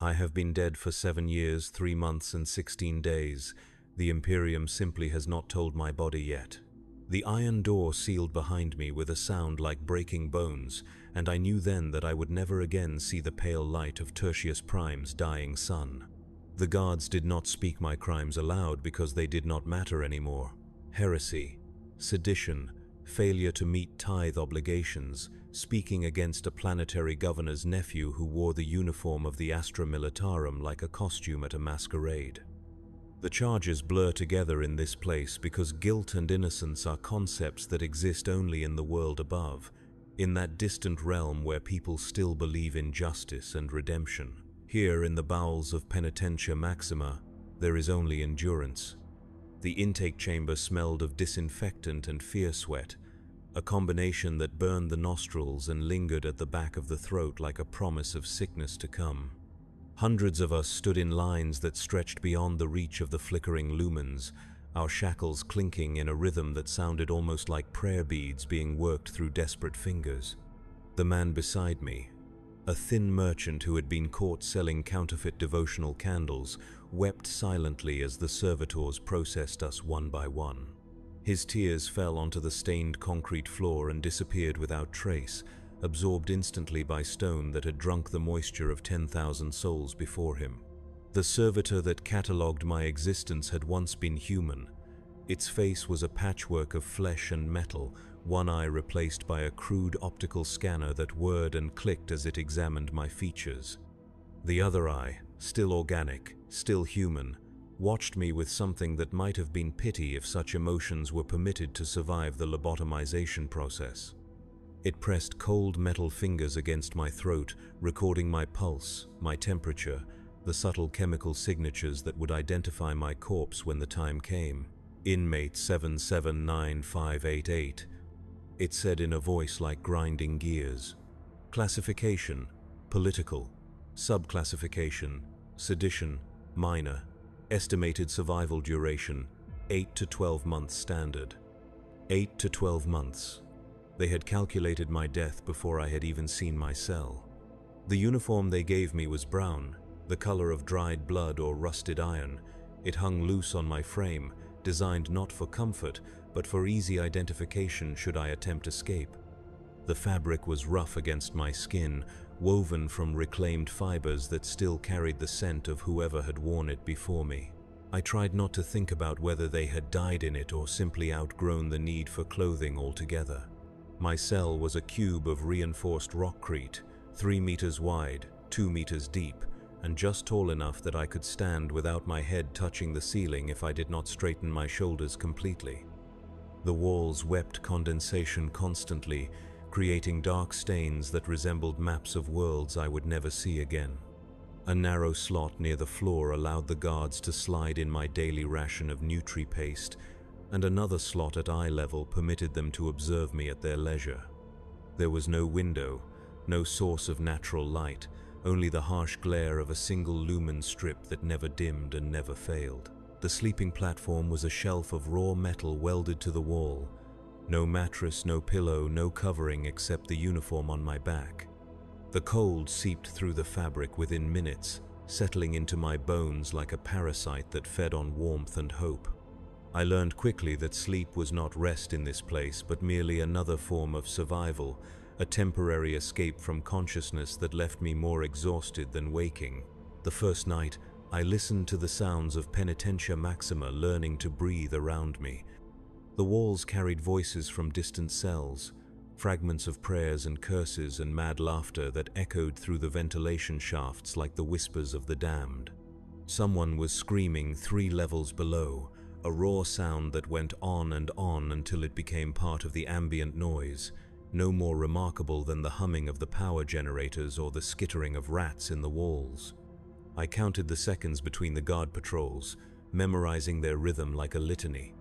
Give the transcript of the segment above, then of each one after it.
I have been dead for 7 years, 3 months and 16 days. The Imperium simply has not told my body yet. The iron door sealed behind me with a sound like breaking bones, and I knew then that I would never again see the pale light of Tertius Prime's dying sun. The guards did not speak my crimes aloud because they did not matter anymore. Heresy, sedition, failure to meet tithe obligations, speaking against a planetary governor's nephew who wore the uniform of the Astra Militarum like a costume at a masquerade. The charges blur together in this place because guilt and innocence are concepts that exist only in the world above, in that distant realm where people still believe in justice and redemption. Here, in the bowels of Penitentia Maxima, there is only endurance. The intake chamber smelled of disinfectant and fear sweat, a combination that burned the nostrils and lingered at the back of the throat like a promise of sickness to come. Hundreds of us stood in lines that stretched beyond the reach of the flickering lumens, our shackles clinking in a rhythm that sounded almost like prayer beads being worked through desperate fingers. The man beside me, a thin merchant who had been caught selling counterfeit devotional candles, wept silently as the servitors processed us one by one. His tears fell onto the stained concrete floor and disappeared without trace, absorbed instantly by stone that had drunk the moisture of 10,000 souls before him. The servitor that catalogued my existence had once been human. Its face was a patchwork of flesh and metal, one eye replaced by a crude optical scanner that whirred and clicked as it examined my features. The other eye, still organic, still human, watched me with something that might have been pity if such emotions were permitted to survive the lobotomization process. It pressed cold metal fingers against my throat, recording my pulse, my temperature, the subtle chemical signatures that would identify my corpse when the time came. Inmate 779588. It said in a voice like grinding gears. Classification: political. Subclassification: sedition, minor. Estimated survival duration: 8 to 12 months standard. 8 to 12 months. They had calculated my death before I had even seen my cell. The uniform they gave me was brown, the color of dried blood or rusted iron. It hung loose on my frame, designed not for comfort, but for easy identification should I attempt escape. The fabric was rough against my skin, woven from reclaimed fibers that still carried the scent of whoever had worn it before me. I tried not to think about whether they had died in it or simply outgrown the need for clothing altogether. My cell was a cube of reinforced rockcrete, 3 meters wide, 2 meters deep, and just tall enough that I could stand without my head touching the ceiling if I did not straighten my shoulders completely. The walls wept condensation constantly, creating dark stains that resembled maps of worlds I would never see again. A narrow slot near the floor allowed the guards to slide in my daily ration of nutri-paste, and another slot at eye level permitted them to observe me at their leisure. There was no window, no source of natural light, only the harsh glare of a single lumen strip that never dimmed and never failed. The sleeping platform was a shelf of raw metal welded to the wall. No mattress, no pillow, no covering except the uniform on my back. The cold seeped through the fabric within minutes, settling into my bones like a parasite that fed on warmth and hope. I learned quickly that sleep was not rest in this place, but merely another form of survival, a temporary escape from consciousness that left me more exhausted than waking. The first night, I listened to the sounds of Penitentia Maxima learning to breathe around me. The walls carried voices from distant cells, fragments of prayers and curses and mad laughter that echoed through the ventilation shafts like the whispers of the damned. Someone was screaming 3 levels below, a raw sound that went on and on until it became part of the ambient noise, no more remarkable than the humming of the power generators or the skittering of rats in the walls. I counted the seconds between the guard patrols, memorizing their rhythm like a litany.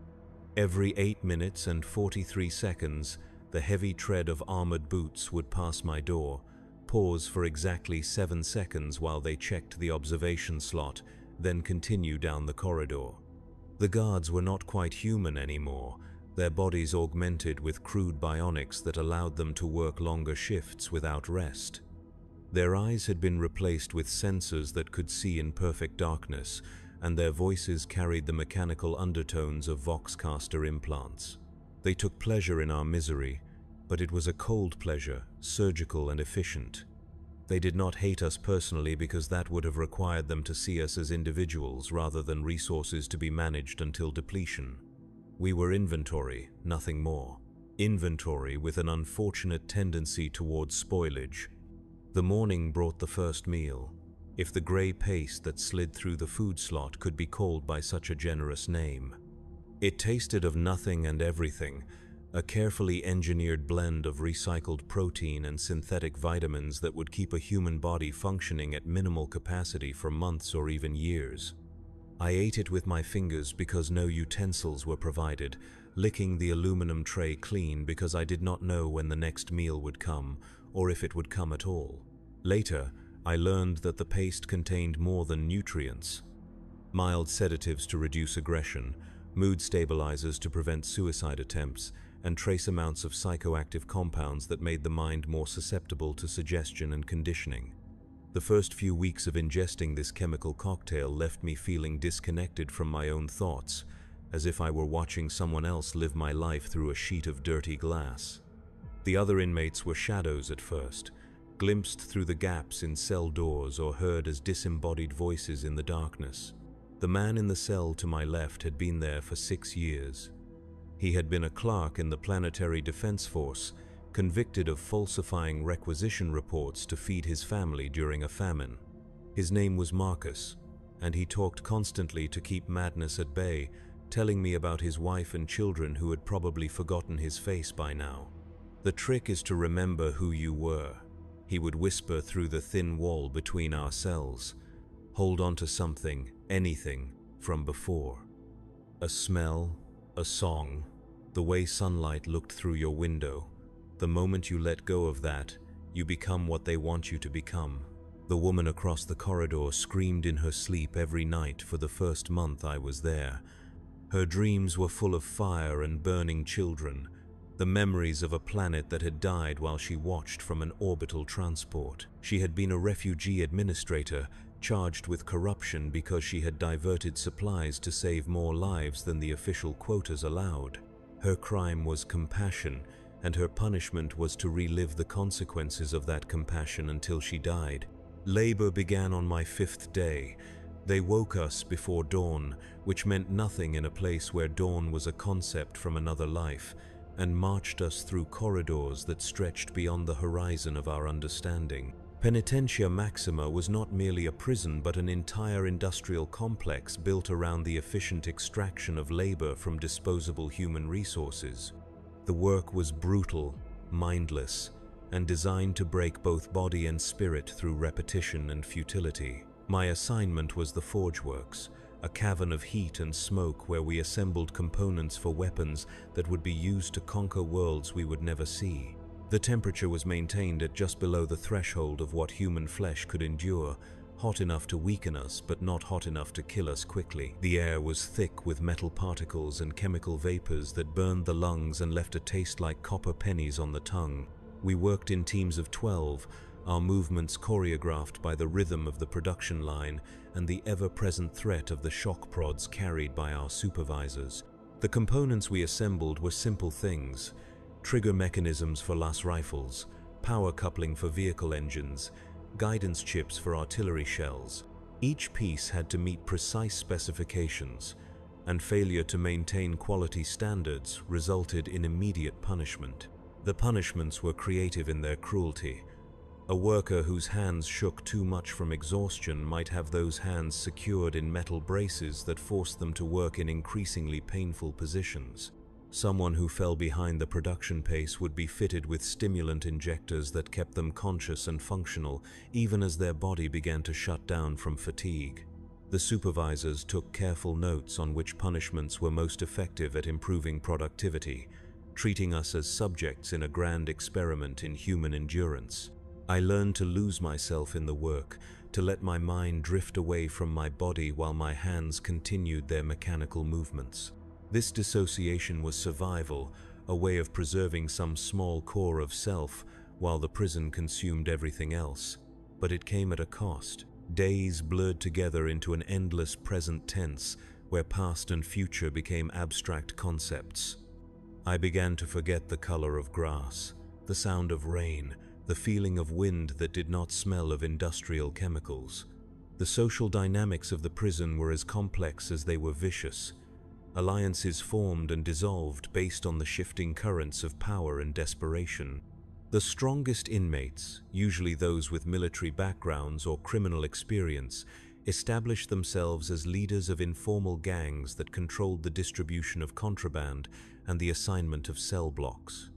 Every 8 minutes and 43 seconds, the heavy tread of armored boots would pass my door, pause for exactly 7 seconds while they checked the observation slot, then continue down the corridor. The guards were not quite human anymore, their bodies augmented with crude bionics that allowed them to work longer shifts without rest. Their eyes had been replaced with sensors that could see in perfect darkness, and their voices carried the mechanical undertones of Voxcaster implants. They took pleasure in our misery, but it was a cold pleasure, surgical and efficient. They did not hate us personally because that would have required them to see us as individuals rather than resources to be managed until depletion. We were inventory, nothing more. Inventory with an unfortunate tendency towards spoilage. The morning brought the first meal, if the grey paste that slid through the food slot could be called by such a generous name. It tasted of nothing and everything, a carefully engineered blend of recycled protein and synthetic vitamins that would keep a human body functioning at minimal capacity for months or even years. I ate it with my fingers because no utensils were provided, licking the aluminum tray clean because I did not know when the next meal would come, or if it would come at all. Later, I learned that the paste contained more than nutrients. Mild sedatives to reduce aggression, mood stabilizers to prevent suicide attempts, and trace amounts of psychoactive compounds that made the mind more susceptible to suggestion and conditioning. The first few weeks of ingesting this chemical cocktail left me feeling disconnected from my own thoughts, as if I were watching someone else live my life through a sheet of dirty glass. The other inmates were shadows at first, glimpsed through the gaps in cell doors or heard as disembodied voices in the darkness. The man in the cell to my left had been there for 6 years. He had been a clerk in the Planetary Defense Force, convicted of falsifying requisition reports to feed his family during a famine. His name was Marcus, and he talked constantly to keep madness at bay, telling me about his wife and children who had probably forgotten his face by now. "The trick is to remember who you were," he would whisper through the thin wall between our cells. "Hold on to something, anything, from before. A smell, a song, the way sunlight looked through your window. The moment you let go of that, you become what they want you to become." The woman across the corridor screamed in her sleep every night for the first month I was there. Her dreams were full of fire and burning children, the memories of a planet that had died while she watched from an orbital transport. She had been a refugee administrator, charged with corruption because she had diverted supplies to save more lives than the official quotas allowed. Her crime was compassion, and her punishment was to relive the consequences of that compassion until she died. Labor began on my 5th day. They woke us before dawn, which meant nothing in a place where dawn was a concept from another life, and marched us through corridors that stretched beyond the horizon of our understanding. Penitentia Maxima was not merely a prison but an entire industrial complex built around the efficient extraction of labor from disposable human resources. The work was brutal, mindless, and designed to break both body and spirit through repetition and futility. My assignment was the Forge Works, a cavern of heat and smoke where we assembled components for weapons that would be used to conquer worlds we would never see. The temperature was maintained at just below the threshold of what human flesh could endure, hot enough to weaken us but not hot enough to kill us quickly. The air was thick with metal particles and chemical vapors that burned the lungs and left a taste like copper pennies on the tongue. We worked in teams of 12, our movements choreographed by the rhythm of the production line and the ever-present threat of the shock prods carried by our supervisors. The components we assembled were simple things: trigger mechanisms for las rifles, power coupling for vehicle engines, guidance chips for artillery shells. Each piece had to meet precise specifications, and failure to maintain quality standards resulted in immediate punishment. The punishments were creative in their cruelty. A worker whose hands shook too much from exhaustion might have those hands secured in metal braces that forced them to work in increasingly painful positions. Someone who fell behind the production pace would be fitted with stimulant injectors that kept them conscious and functional, even as their body began to shut down from fatigue. The supervisors took careful notes on which punishments were most effective at improving productivity, treating us as subjects in a grand experiment in human endurance. I learned to lose myself in the work, to let my mind drift away from my body while my hands continued their mechanical movements. This dissociation was survival, a way of preserving some small core of self while the prison consumed everything else. but it came at a cost. Days blurred together into an endless present tense, where past and future became abstract concepts. I began to forget the color of grass, the sound of rain, the feeling of wind that did not smell of industrial chemicals. The social dynamics of the prison were as complex as they were vicious. Alliances formed and dissolved based on the shifting currents of power and desperation. The strongest inmates, usually those with military backgrounds or criminal experience, established themselves as leaders of informal gangs that controlled the distribution of contraband and the assignment of cell blocks.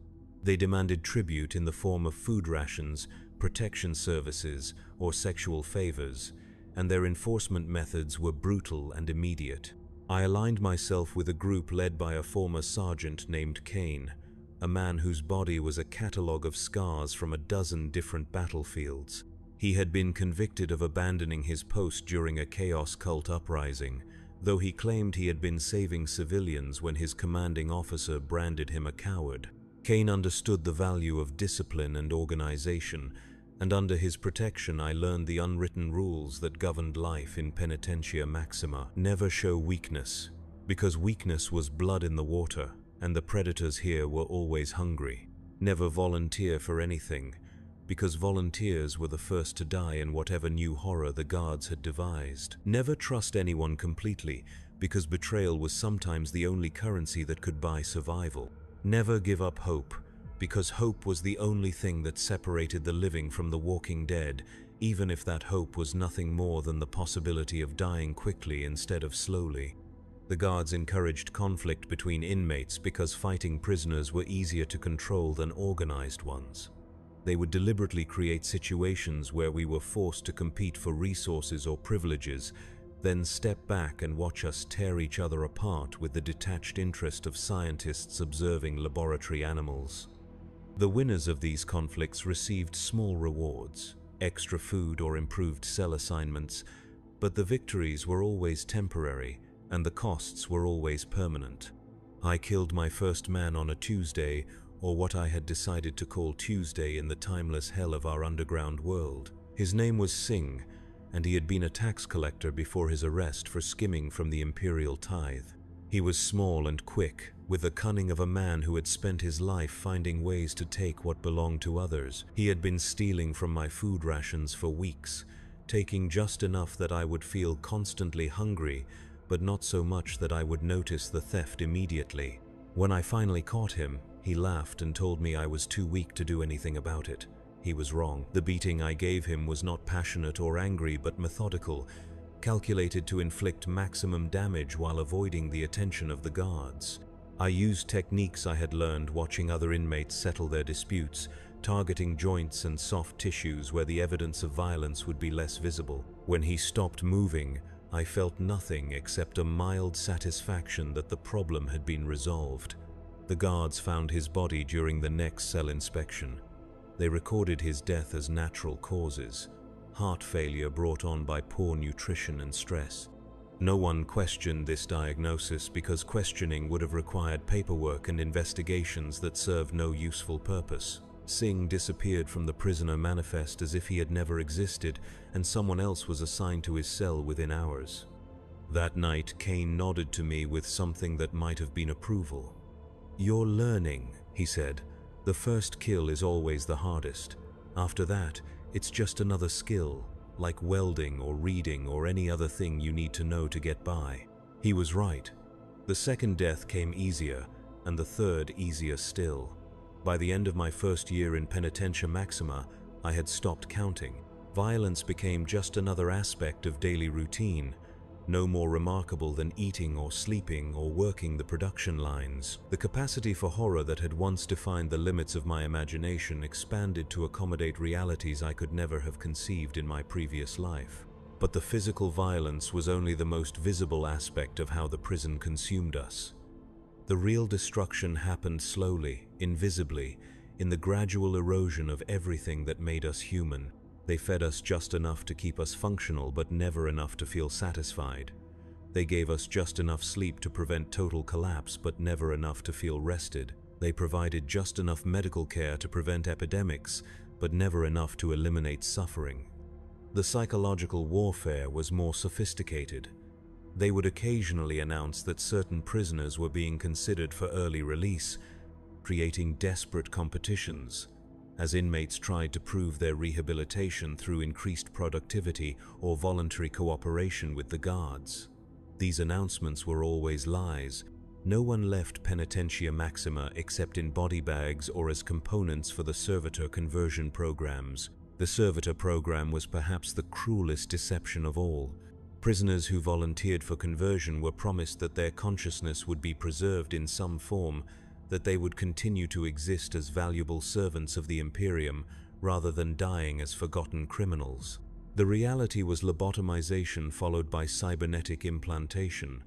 They demanded tribute in the form of food rations, protection services, or sexual favors, and their enforcement methods were brutal and immediate. I aligned myself with a group led by a former sergeant named Kane, a man whose body was a catalogue of scars from a dozen different battlefields. He had been convicted of abandoning his post during a chaos cult uprising, though he claimed he had been saving civilians when his commanding officer branded him a coward. Kane understood the value of discipline and organization, and under his protection I learned the unwritten rules that governed life in Penitentia Maxima. Never show weakness, because weakness was blood in the water, and the predators here were always hungry. Never volunteer for anything, because volunteers were the first to die in whatever new horror the guards had devised. Never trust anyone completely, because betrayal was sometimes the only currency that could buy survival. Never give up hope, because hope was the only thing that separated the living from the walking dead, even if that hope was nothing more than the possibility of dying quickly instead of slowly. The guards encouraged conflict between inmates because fighting prisoners were easier to control than organized ones. They would deliberately create situations where we were forced to compete for resources or privileges, then step back and watch us tear each other apart with the detached interest of scientists observing laboratory animals. The winners of these conflicts received small rewards, extra food or improved cell assignments, but the victories were always temporary and the costs were always permanent. I killed my first man on a Tuesday, or what I had decided to call Tuesday in the timeless hell of our underground world. His name was Singh, and he had been a tax collector before his arrest for skimming from the imperial tithe. He was small and quick, with the cunning of a man who had spent his life finding ways to take what belonged to others. He had been stealing from my food rations for weeks, taking just enough that I would feel constantly hungry, but not so much that I would notice the theft immediately. When I finally caught him, he laughed and told me I was too weak to do anything about it. He was wrong. The beating I gave him was not passionate or angry, but methodical, calculated to inflict maximum damage while avoiding the attention of the guards. I used techniques I had learned watching other inmates settle their disputes, targeting joints and soft tissues where the evidence of violence would be less visible. When he stopped moving, I felt nothing except a mild satisfaction that the problem had been resolved. The guards found his body during the next cell inspection. They recorded his death as natural causes, heart failure brought on by poor nutrition and stress. No one questioned this diagnosis because questioning would have required paperwork and investigations that served no useful purpose. Singh disappeared from the prisoner manifest as if he had never existed, and someone else was assigned to his cell within hours. That night, Kane nodded to me with something that might have been approval. "You're learning," he said. "The first kill is always the hardest. After that, it's just another skill, like welding or reading or any other thing you need to know to get by." He was right. The second death came easier, and the third easier still. By the end of my first year in Penitentia Maxima, I had stopped counting. Violence became just another aspect of daily routine, no more remarkable than eating or sleeping or working the production lines. The capacity for horror that had once defined the limits of my imagination expanded to accommodate realities I could never have conceived in my previous life. But the physical violence was only the most visible aspect of how the prison consumed us. The real destruction happened slowly, invisibly, in the gradual erosion of everything that made us human. They fed us just enough to keep us functional, but never enough to feel satisfied. They gave us just enough sleep to prevent total collapse, but never enough to feel rested. They provided just enough medical care to prevent epidemics, but never enough to eliminate suffering. The psychological warfare was more sophisticated. They would occasionally announce that certain prisoners were being considered for early release, creating desperate competitions, as inmates tried to prove their rehabilitation through increased productivity or voluntary cooperation with the guards. These announcements were always lies. No one left Penitentia Maxima except in body bags or as components for the servitor conversion programs. The servitor program was perhaps the cruelest deception of all. Prisoners who volunteered for conversion were promised that their consciousness would be preserved in some form, that they would continue to exist as valuable servants of the Imperium rather than dying as forgotten criminals. The reality was lobotomization followed by cybernetic implantation,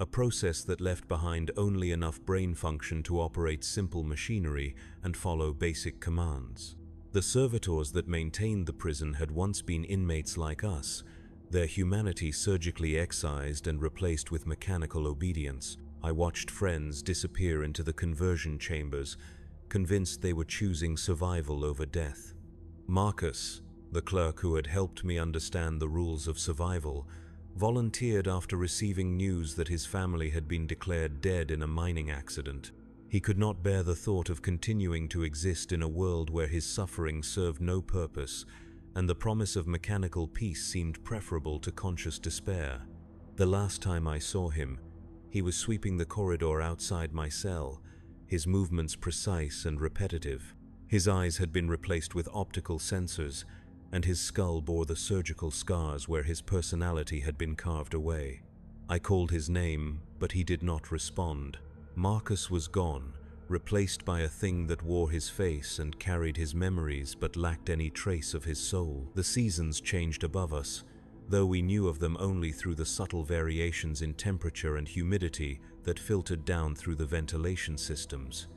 a process that left behind only enough brain function to operate simple machinery and follow basic commands. The servitors that maintained the prison had once been inmates like us, their humanity surgically excised and replaced with mechanical obedience. I watched friends disappear into the conversion chambers, convinced they were choosing survival over death. Marcus, the clerk who had helped me understand the rules of survival, volunteered after receiving news that his family had been declared dead in a mining accident. He could not bear the thought of continuing to exist in a world where his suffering served no purpose, and the promise of mechanical peace seemed preferable to conscious despair. The last time I saw him, he was sweeping the corridor outside my cell, his movements precise and repetitive. His eyes had been replaced with optical sensors, and his skull bore the surgical scars where his personality had been carved away. I called his name, but he did not respond. Marcus was gone, replaced by a thing that wore his face and carried his memories but lacked any trace of his soul. The seasons changed above us, though we knew of them only through the subtle variations in temperature and humidity that filtered down through the ventilation systems.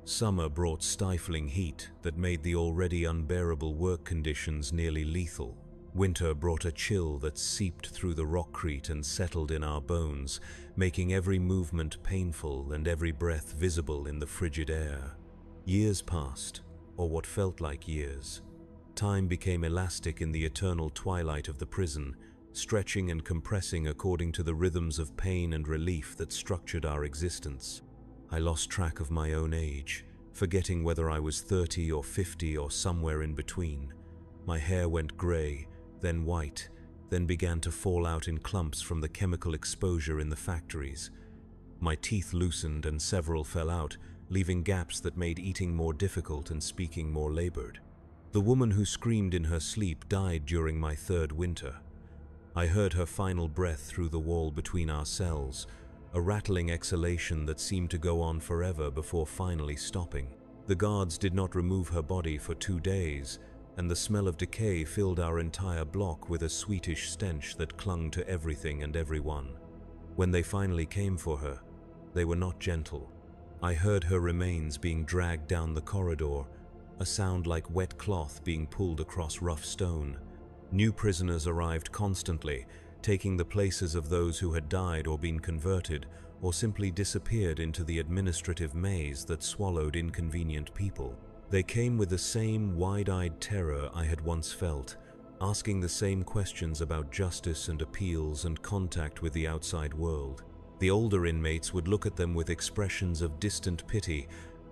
Summer brought stifling heat that made the already unbearable work conditions nearly lethal. Winter brought a chill that seeped through the rockcrete and settled in our bones, making every movement painful and every breath visible in the frigid air. Years passed, or what felt like years. Time became elastic in the eternal twilight of the prison, stretching and compressing according to the rhythms of pain and relief that structured our existence. I lost track of my own age, forgetting whether I was 30 or 50 or somewhere in between. My hair went gray, then white, then began to fall out in clumps from the chemical exposure in the factories. My teeth loosened and several fell out, leaving gaps that made eating more difficult and speaking more labored. The woman who screamed in her sleep died during my third winter. I heard her final breath through the wall between our cells, a rattling exhalation that seemed to go on forever before finally stopping. The guards did not remove her body for 2 days, and the smell of decay filled our entire block with a sweetish stench that clung to everything and everyone. When they finally came for her, they were not gentle. I heard her remains being dragged down the corridor, a sound like wet cloth being pulled across rough stone. New prisoners arrived constantly, taking the places of those who had died or been converted, or simply disappeared into the administrative maze that swallowed inconvenient people. They came with the same wide-eyed terror I had once felt, asking the same questions about justice and appeals and contact with the outside world. The older inmates would look at them with expressions of distant pity,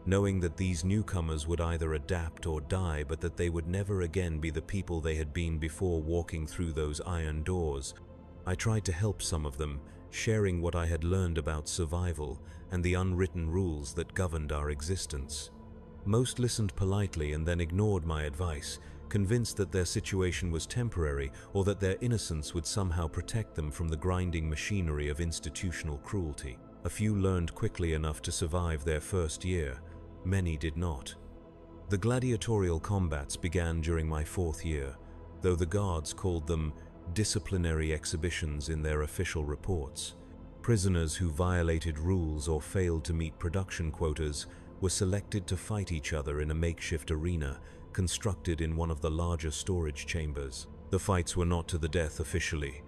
knowing that these newcomers would either adapt or die, but that they would never again be the people they had been before walking through those iron doors. I tried to help some of them, sharing what I had learned about survival and the unwritten rules that governed our existence. Most listened politely and then ignored my advice, convinced that their situation was temporary or that their innocence would somehow protect them from the grinding machinery of institutional cruelty. A few learned quickly enough to survive their first year. Many did not. The gladiatorial combats began during my 4th year, though the guards called them disciplinary exhibitions in their official reports. Prisoners who violated rules or failed to meet production quotas were selected to fight each other in a makeshift arena constructed in one of the larger storage chambers. The fights were not to the death officially,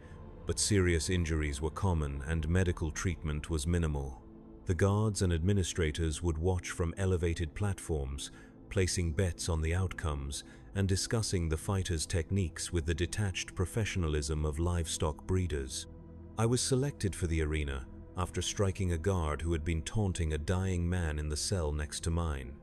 but serious injuries were common and medical treatment was minimal. The guards and administrators would watch from elevated platforms, placing bets on the outcomes and discussing the fighters' techniques with the detached professionalism of livestock breeders. I was selected for the arena after striking a guard who had been taunting a dying man in the cell next to mine.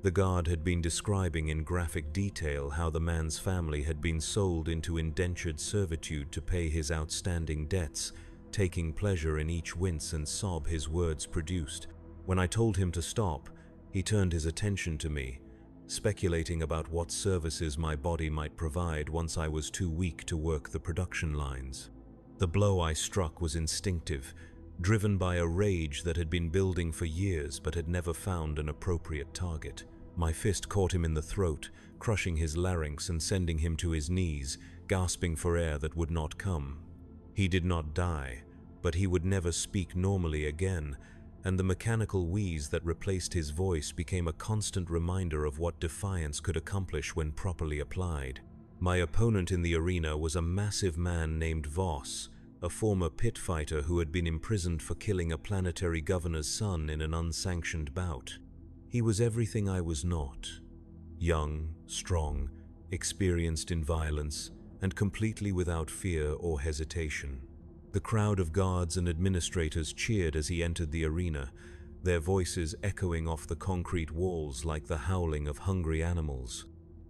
The guard had been describing in graphic detail how the man's family had been sold into indentured servitude to pay his outstanding debts, taking pleasure in each wince and sob his words produced. When I told him to stop, he turned his attention to me, speculating about what services my body might provide once I was too weak to work the production lines. The blow I struck was instinctive, driven by a rage that had been building for years but had never found an appropriate target. My fist caught him in the throat, crushing his larynx and sending him to his knees, gasping for air that would not come. He did not die, but he would never speak normally again, and the mechanical wheeze that replaced his voice became a constant reminder of what defiance could accomplish when properly applied. My opponent in the arena was a massive man named Voss, a former pit fighter who had been imprisoned for killing a planetary governor's son in an unsanctioned bout. He was everything I was not. Young, strong, experienced in violence, and completely without fear or hesitation. The crowd of guards and administrators cheered as he entered the arena, their voices echoing off the concrete walls like the howling of hungry animals.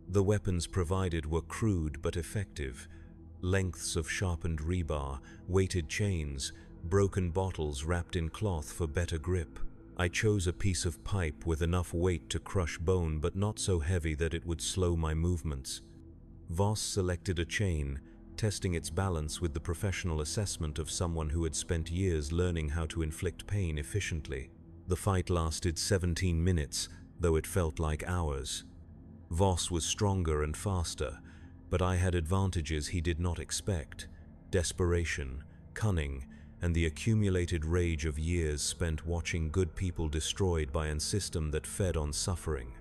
The weapons provided were crude but effective. Lengths of sharpened rebar, weighted chains, broken bottles wrapped in cloth for better grip. I chose a piece of pipe with enough weight to crush bone but not so heavy that it would slow my movements. Voss selected a chain, testing its balance with the professional assessment of someone who had spent years learning how to inflict pain efficiently. The fight lasted 17 minutes, though it felt like hours. Voss was stronger and faster, but I had advantages he did not expect: desperation, cunning, and the accumulated rage of years spent watching good people destroyed by a system that fed on suffering.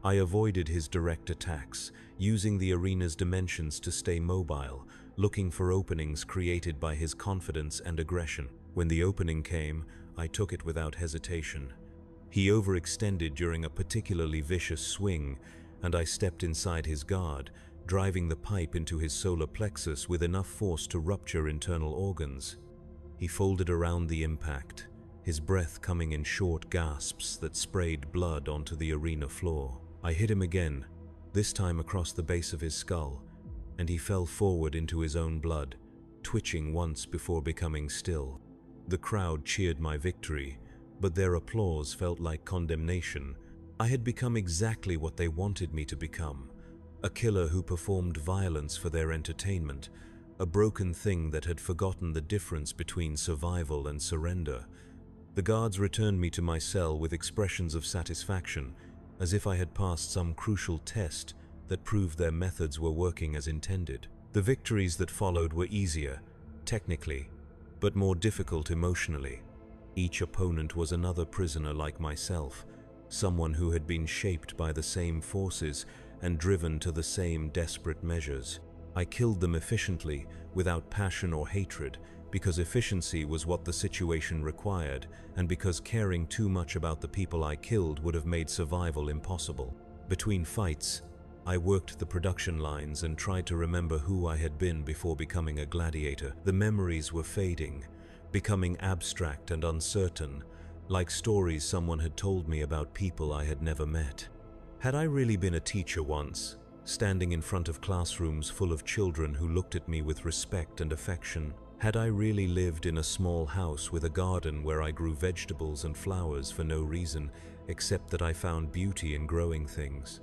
I avoided his direct attacks, using the arena's dimensions to stay mobile, looking for openings created by his confidence and aggression. When the opening came, I took it without hesitation. He overextended during a particularly vicious swing, and I stepped inside his guard, driving the pipe into his solar plexus with enough force to rupture internal organs. He folded around the impact, his breath coming in short gasps that sprayed blood onto the arena floor. I hit him again, this time across the base of his skull, and he fell forward into his own blood, twitching once before becoming still. The crowd cheered my victory, but their applause felt like condemnation. I had become exactly what they wanted me to become: a killer who performed violence for their entertainment, a broken thing that had forgotten the difference between survival and surrender. The guards returned me to my cell with expressions of satisfaction, as if I had passed some crucial test that proved their methods were working as intended. The victories that followed were easier, technically, but more difficult emotionally. Each opponent was another prisoner like myself, someone who had been shaped by the same forces and driven to the same desperate measures. I killed them efficiently, without passion or hatred, because efficiency was what the situation required, and because caring too much about the people I killed would have made survival impossible. Between fights, I worked the production lines and tried to remember who I had been before becoming a gladiator. The memories were fading, becoming abstract and uncertain, like stories someone had told me about people I had never met. Had I really been a teacher once, standing in front of classrooms full of children who looked at me with respect and affection? Had I really lived in a small house with a garden where I grew vegetables and flowers for no reason, except that I found beauty in growing things?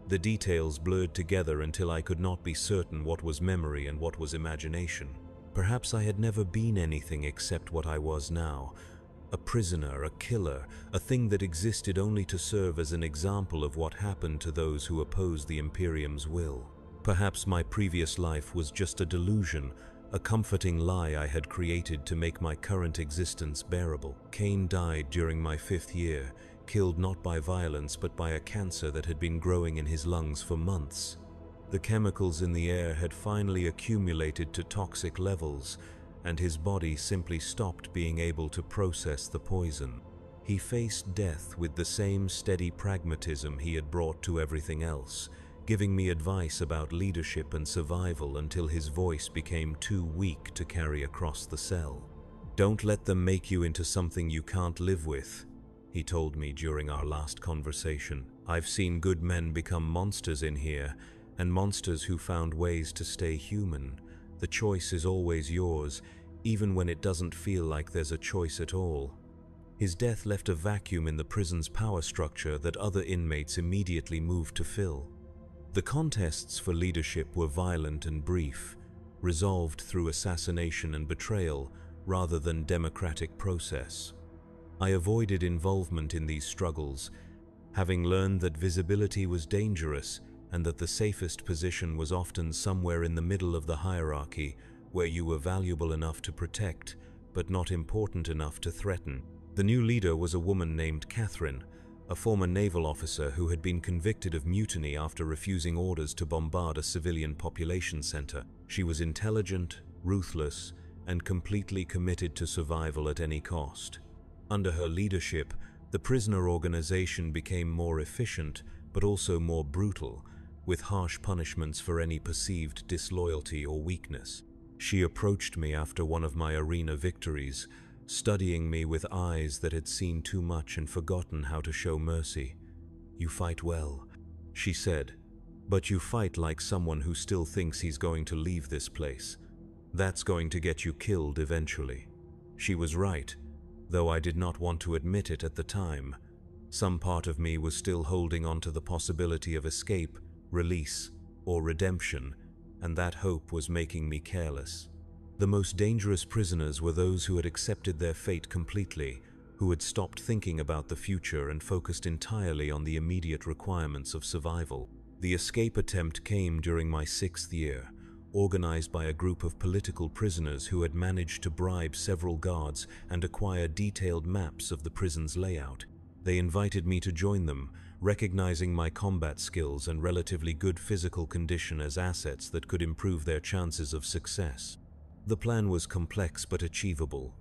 The details blurred together until I could not be certain what was memory and what was imagination. Perhaps I had never been anything except what I was now: a prisoner, a killer, a thing that existed only to serve as an example of what happened to those who opposed the Imperium's will. Perhaps my previous life was just a delusion, a comforting lie I had created to make my current existence bearable. Cain died during my 5th year, killed not by violence but by a cancer that had been growing in his lungs for months. The chemicals in the air had finally accumulated to toxic levels, and his body simply stopped being able to process the poison. He faced death with the same steady pragmatism he had brought to everything else, giving me advice about leadership and survival until his voice became too weak to carry across the cell. "Don't let them make you into something you can't live with," he told me during our last conversation. "I've seen good men become monsters in here, and monsters who found ways to stay human. The choice is always yours, even when it doesn't feel like there's a choice at all." His death left a vacuum in the prison's power structure that other inmates immediately moved to fill. The contests for leadership were violent and brief, resolved through assassination and betrayal rather than democratic process. I avoided involvement in these struggles, having learned that visibility was dangerous and that the safest position was often somewhere in the middle of the hierarchy, where you were valuable enough to protect, but not important enough to threaten. The new leader was a woman named Catherine, a former naval officer who had been convicted of mutiny after refusing orders to bombard a civilian population center. She was intelligent, ruthless, and completely committed to survival at any cost. Under her leadership, the prisoner organization became more efficient, but also more brutal, with harsh punishments for any perceived disloyalty or weakness. She approached me after one of my arena victories, studying me with eyes that had seen too much and forgotten how to show mercy. "You fight well," she said, "but you fight like someone who still thinks he's going to leave this place. That's going to get you killed eventually." She was right, though I did not want to admit it at the time. Some part of me was still holding on to the possibility of escape, release, or redemption, and that hope was making me careless. The most dangerous prisoners were those who had accepted their fate completely, who had stopped thinking about the future and focused entirely on the immediate requirements of survival. The escape attempt came during my 6th year, organized by a group of political prisoners who had managed to bribe several guards and acquire detailed maps of the prison's layout. They invited me to join them, recognizing my combat skills and relatively good physical condition as assets that could improve their chances of success. The plan was complex but achievable.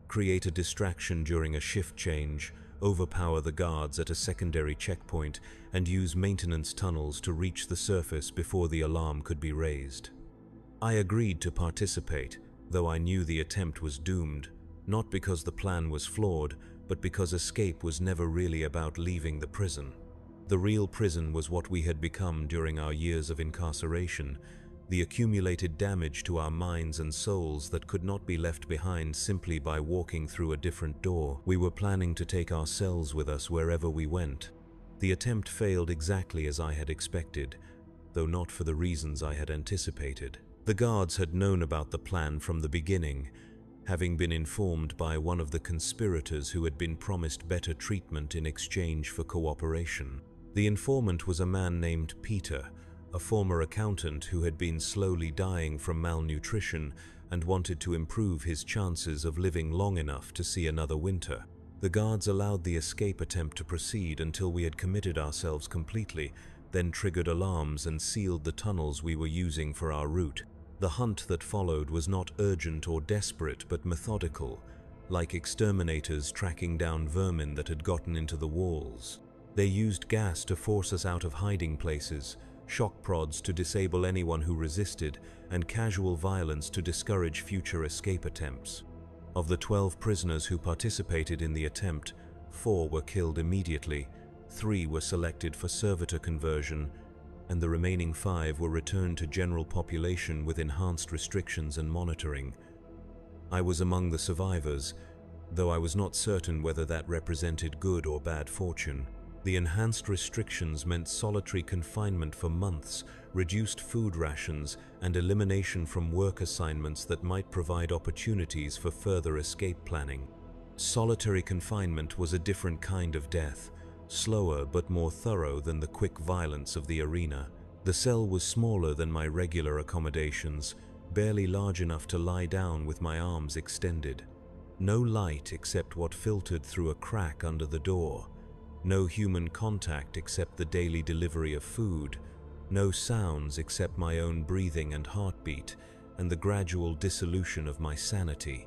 Create a distraction during a shift change, overpower the guards at a secondary checkpoint, and use maintenance tunnels to reach the surface before the alarm could be raised. I agreed to participate, though I knew the attempt was doomed, not because the plan was flawed, but because escape was never really about leaving the prison. The real prison was what we had become during our years of incarceration, the accumulated damage to our minds and souls that could not be left behind simply by walking through a different door. We were planning to take our cells with us wherever we went. The attempt failed exactly as I had expected, though not for the reasons I had anticipated. The guards had known about the plan from the beginning, having been informed by one of the conspirators who had been promised better treatment in exchange for cooperation. The informant was a man named Peter, a former accountant who had been slowly dying from malnutrition and wanted to improve his chances of living long enough to see another winter. The guards allowed the escape attempt to proceed until we had committed ourselves completely, then triggered alarms and sealed the tunnels we were using for our route. The hunt that followed was not urgent or desperate, but methodical, like exterminators tracking down vermin that had gotten into the walls. They used gas to force us out of hiding places, shock prods to disable anyone who resisted, and casual violence to discourage future escape attempts. Of the 12 prisoners who participated in the attempt, 4 were killed immediately, 3 were selected for servitor conversion, and the remaining 5 were returned to general population with enhanced restrictions and monitoring. I was among the survivors, though I was not certain whether that represented good or bad fortune. The enhanced restrictions meant solitary confinement for months, reduced food rations, and elimination from work assignments that might provide opportunities for further escape planning. Solitary confinement was a different kind of death, slower but more thorough than the quick violence of the arena. The cell was smaller than my regular accommodations, barely large enough to lie down with my arms extended. No light except what filtered through a crack under the door. No human contact except the daily delivery of food. No sounds except my own breathing and heartbeat, and the gradual dissolution of my sanity.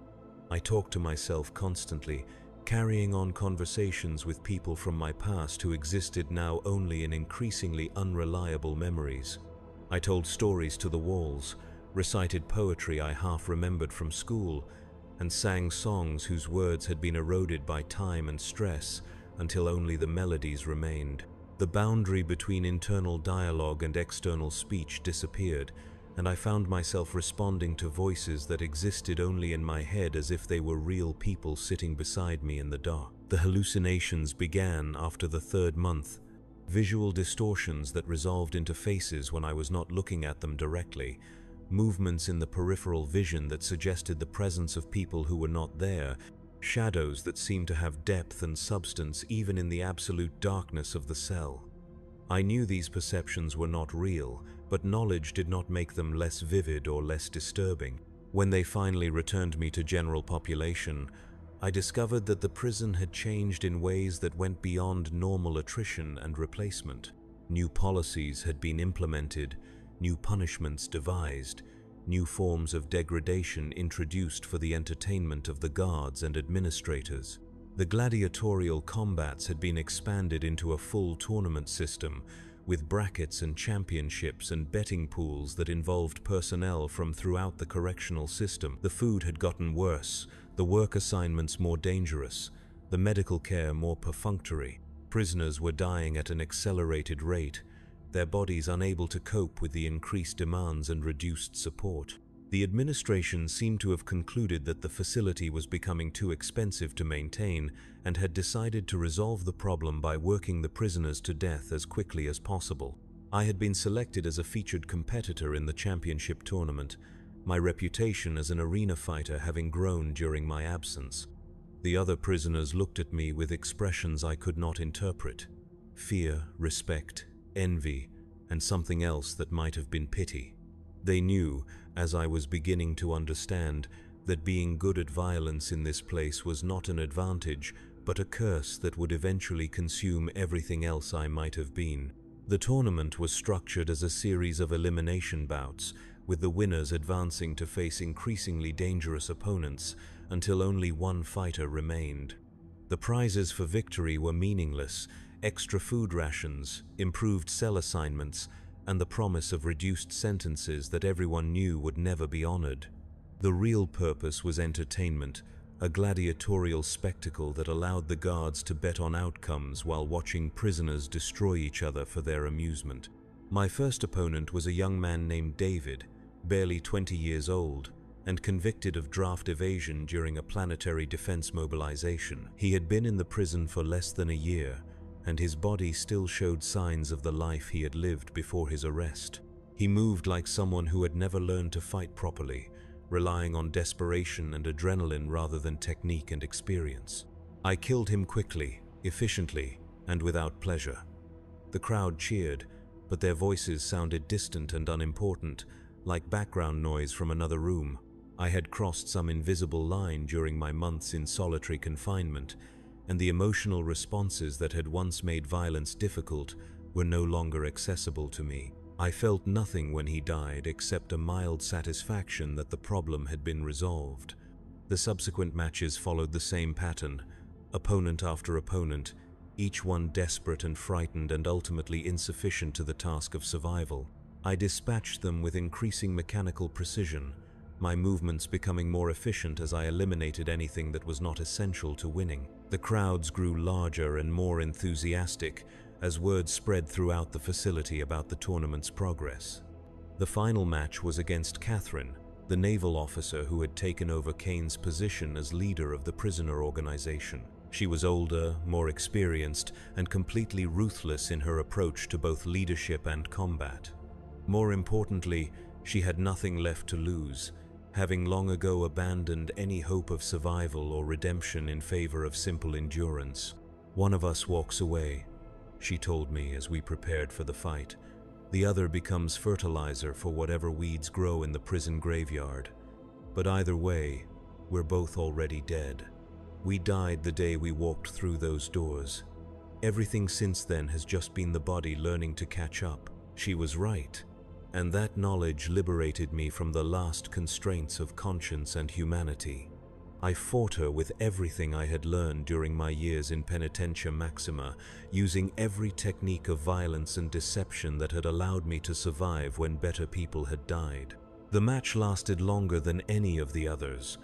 I talked to myself constantly, carrying on conversations with people from my past who existed now only in increasingly unreliable memories. I told stories to the walls, recited poetry I half remembered from school, and sang songs whose words had been eroded by time and stress until only the melodies remained. The boundary between internal dialogue and external speech disappeared, and I found myself responding to voices that existed only in my head as if they were real people sitting beside me in the dark. The hallucinations began after the third month, visual distortions that resolved into faces when I was not looking at them directly, movements in the peripheral vision that suggested the presence of people who were not there, shadows that seemed to have depth and substance even in the absolute darkness of the cell. I knew these perceptions were not real, but knowledge did not make them less vivid or less disturbing. When they finally returned me to general population, I discovered that the prison had changed in ways that went beyond normal attrition and replacement. New policies had been implemented, new punishments devised, new forms of degradation introduced for the entertainment of the guards and administrators. The gladiatorial combats had been expanded into a full tournament system, with brackets and championships and betting pools that involved personnel from throughout the correctional system. The food had gotten worse, the work assignments more dangerous, the medical care more perfunctory. Prisoners were dying at an accelerated rate, their bodies unable to cope with the increased demands and reduced support. The administration seemed to have concluded that the facility was becoming too expensive to maintain and had decided to resolve the problem by working the prisoners to death as quickly as possible. I had been selected as a featured competitor in the championship tournament, my reputation as an arena fighter having grown during my absence. The other prisoners looked at me with expressions I could not interpret: fear, respect, envy, and something else that might have been pity. They knew, as I was beginning to understand, that being good at violence in this place was not an advantage, but a curse that would eventually consume everything else I might have been. The tournament was structured as a series of elimination bouts, with the winners advancing to face increasingly dangerous opponents until only one fighter remained. The prizes for victory were meaningless: extra food rations, improved cell assignments, and the promise of reduced sentences that everyone knew would never be honored. The real purpose was entertainment, a gladiatorial spectacle that allowed the guards to bet on outcomes while watching prisoners destroy each other for their amusement. My first opponent was a young man named David, barely 20 years old, and convicted of draft evasion during a planetary defense mobilization. He had been in the prison for less than a year, and his body still showed signs of the life he had lived before his arrest. He moved like someone who had never learned to fight properly, relying on desperation and adrenaline rather than technique and experience. I killed him quickly, efficiently, and without pleasure. The crowd cheered, but their voices sounded distant and unimportant, like background noise from another room. I had crossed some invisible line during my months in solitary confinement, and the emotional responses that had once made violence difficult were no longer accessible to me. I felt nothing when he died except a mild satisfaction that the problem had been resolved. The subsequent matches followed the same pattern, opponent after opponent, each one desperate and frightened and ultimately insufficient to the task of survival. I dispatched them with increasing mechanical precision, my movements becoming more efficient as I eliminated anything that was not essential to winning. The crowds grew larger and more enthusiastic as word spread throughout the facility about the tournament's progress. The final match was against Catherine, the naval officer who had taken over Kane's position as leader of the prisoner organization. She was older, more experienced, and completely ruthless in her approach to both leadership and combat. More importantly, she had nothing left to lose, having long ago abandoned any hope of survival or redemption in favor of simple endurance. "One of us walks away," she told me as we prepared for the fight. "The other becomes fertilizer for whatever weeds grow in the prison graveyard. But either way, we're both already dead. We died the day we walked through those doors. Everything since then has just been the body learning to catch up." She was right, and that knowledge liberated me from the last constraints of conscience and humanity. I fought her with everything I had learned during my years in Penitentia Maxima, using every technique of violence and deception that had allowed me to survive when better people had died. The match lasted longer than any of the others,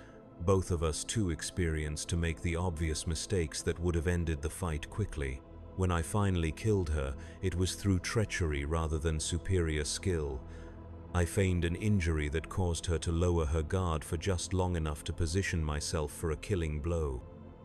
both of us too experienced to make the obvious mistakes that would have ended the fight quickly. When I finally killed her, it was through treachery rather than superior skill. I feigned an injury that caused her to lower her guard for just long enough to position myself for a killing blow.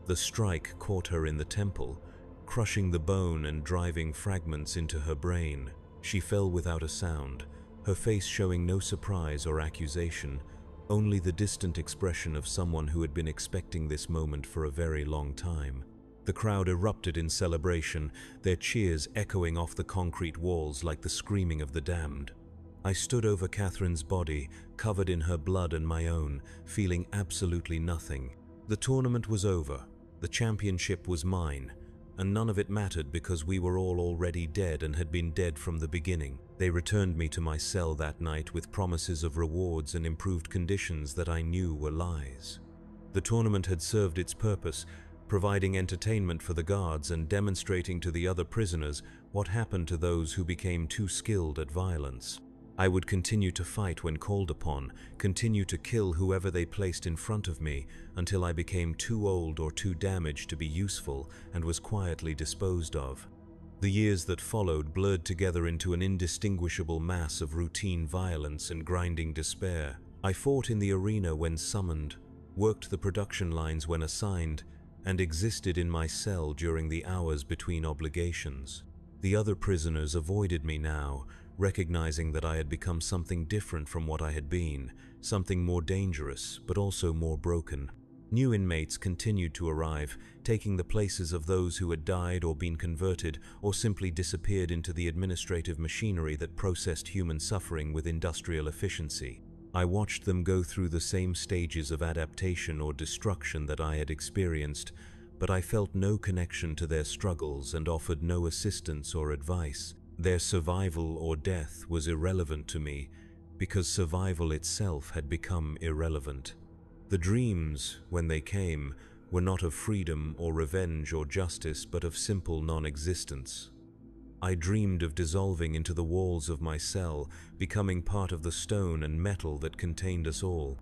The strike caught her in the temple, crushing the bone and driving fragments into her brain. She fell without a sound, her face showing no surprise or accusation, only the distant expression of someone who had been expecting this moment for a very long time. The crowd erupted in celebration, their cheers echoing off the concrete walls like the screaming of the damned. I stood over Catherine's body, covered in her blood and my own, feeling absolutely nothing. The tournament was over, the championship was mine, and none of it mattered because we were all already dead and had been dead from the beginning. They returned me to my cell that night with promises of rewards and improved conditions that I knew were lies. The tournament had served its purpose, providing entertainment for the guards and demonstrating to the other prisoners what happened to those who became too skilled at violence. I would continue to fight when called upon, continue to kill whoever they placed in front of me until I became too old or too damaged to be useful and was quietly disposed of. The years that followed blurred together into an indistinguishable mass of routine violence and grinding despair. I fought in the arena when summoned, worked the production lines when assigned, and existed in my cell during the hours between obligations. The other prisoners avoided me now, recognizing that I had become something different from what I had been, something more dangerous, but also more broken. New inmates continued to arrive, taking the places of those who had died or been converted or simply disappeared into the administrative machinery that processed human suffering with industrial efficiency. I watched them go through the same stages of adaptation or destruction that I had experienced, but I felt no connection to their struggles and offered no assistance or advice. Their survival or death was irrelevant to me because survival itself had become irrelevant. The dreams, when they came, were not of freedom or revenge or justice, but of simple non-existence. I dreamed of dissolving into the walls of my cell, becoming part of the stone and metal that contained us all.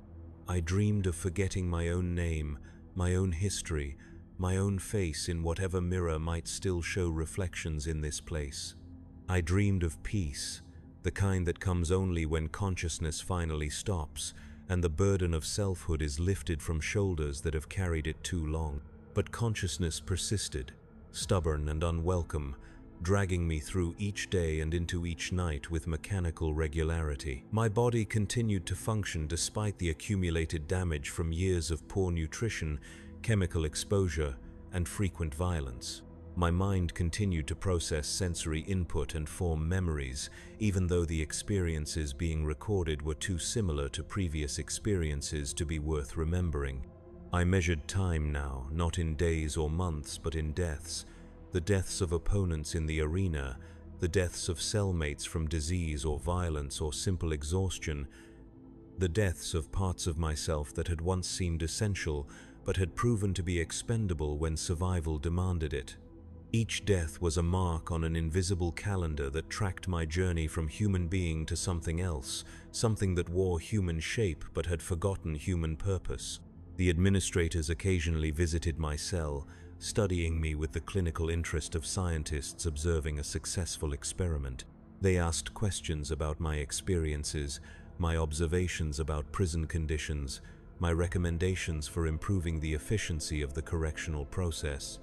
I dreamed of forgetting my own name, my own history, my own face in whatever mirror might still show reflections in this place. I dreamed of peace, the kind that comes only when consciousness finally stops and the burden of selfhood is lifted from shoulders that have carried it too long. But consciousness persisted, stubborn and unwelcome, dragging me through each day and into each night with mechanical regularity. My body continued to function despite the accumulated damage from years of poor nutrition, chemical exposure, and frequent violence. My mind continued to process sensory input and form memories, even though the experiences being recorded were too similar to previous experiences to be worth remembering. I measured time now, not in days or months, but in deaths. The deaths of opponents in the arena, the deaths of cellmates from disease or violence or simple exhaustion, the deaths of parts of myself that had once seemed essential, but had proven to be expendable when survival demanded it. Each death was a mark on an invisible calendar that tracked my journey from human being to something else, something that wore human shape but had forgotten human purpose. The administrators occasionally visited my cell, studying me with the clinical interest of scientists observing a successful experiment. They asked questions about my experiences, my observations about prison conditions, my recommendations for improving the efficiency of the correctional process.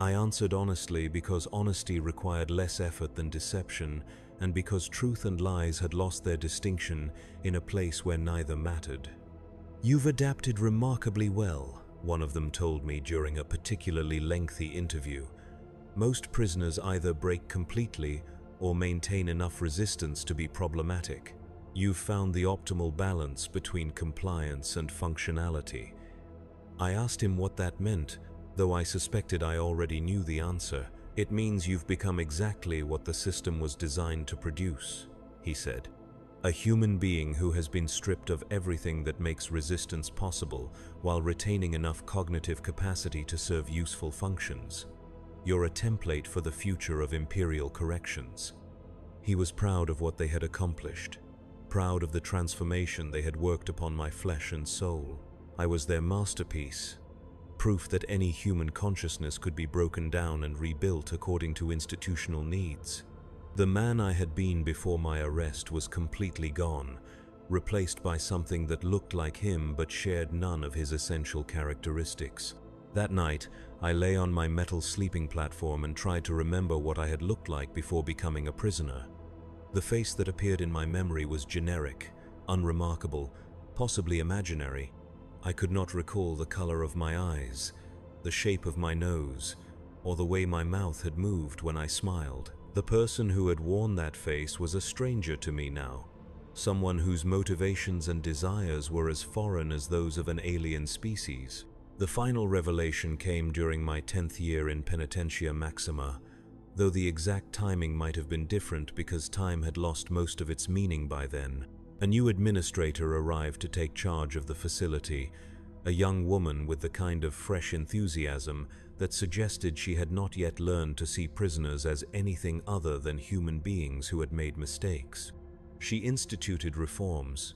I answered honestly because honesty required less effort than deception, and because truth and lies had lost their distinction in a place where neither mattered. "You've adapted remarkably well," one of them told me during a particularly lengthy interview. "Most prisoners either break completely or maintain enough resistance to be problematic. You've found the optimal balance between compliance and functionality." I asked him what that meant, though I suspected I already knew the answer. "It means you've become exactly what the system was designed to produce," he said. A human being who has been stripped of everything that makes resistance possible while retaining enough cognitive capacity to serve useful functions. You're a template for the future of Imperial corrections. He was proud of what they had accomplished, proud of the transformation they had worked upon my flesh and soul. I was their masterpiece, proof that any human consciousness could be broken down and rebuilt according to institutional needs. The man I had been before my arrest was completely gone, replaced by something that looked like him but shared none of his essential characteristics. That night, I lay on my metal sleeping platform and tried to remember what I had looked like before becoming a prisoner. The face that appeared in my memory was generic, unremarkable, possibly imaginary. I could not recall the color of my eyes, the shape of my nose, or the way my mouth had moved when I smiled. The person who had worn that face was a stranger to me now, someone whose motivations and desires were as foreign as those of an alien species. The final revelation came during my 10th year in Penitentia Maxima, though the exact timing might have been different because time had lost most of its meaning by then. A new administrator arrived to take charge of the facility, a young woman with the kind of fresh enthusiasm that suggested she had not yet learned to see prisoners as anything other than human beings who had made mistakes. She instituted reforms: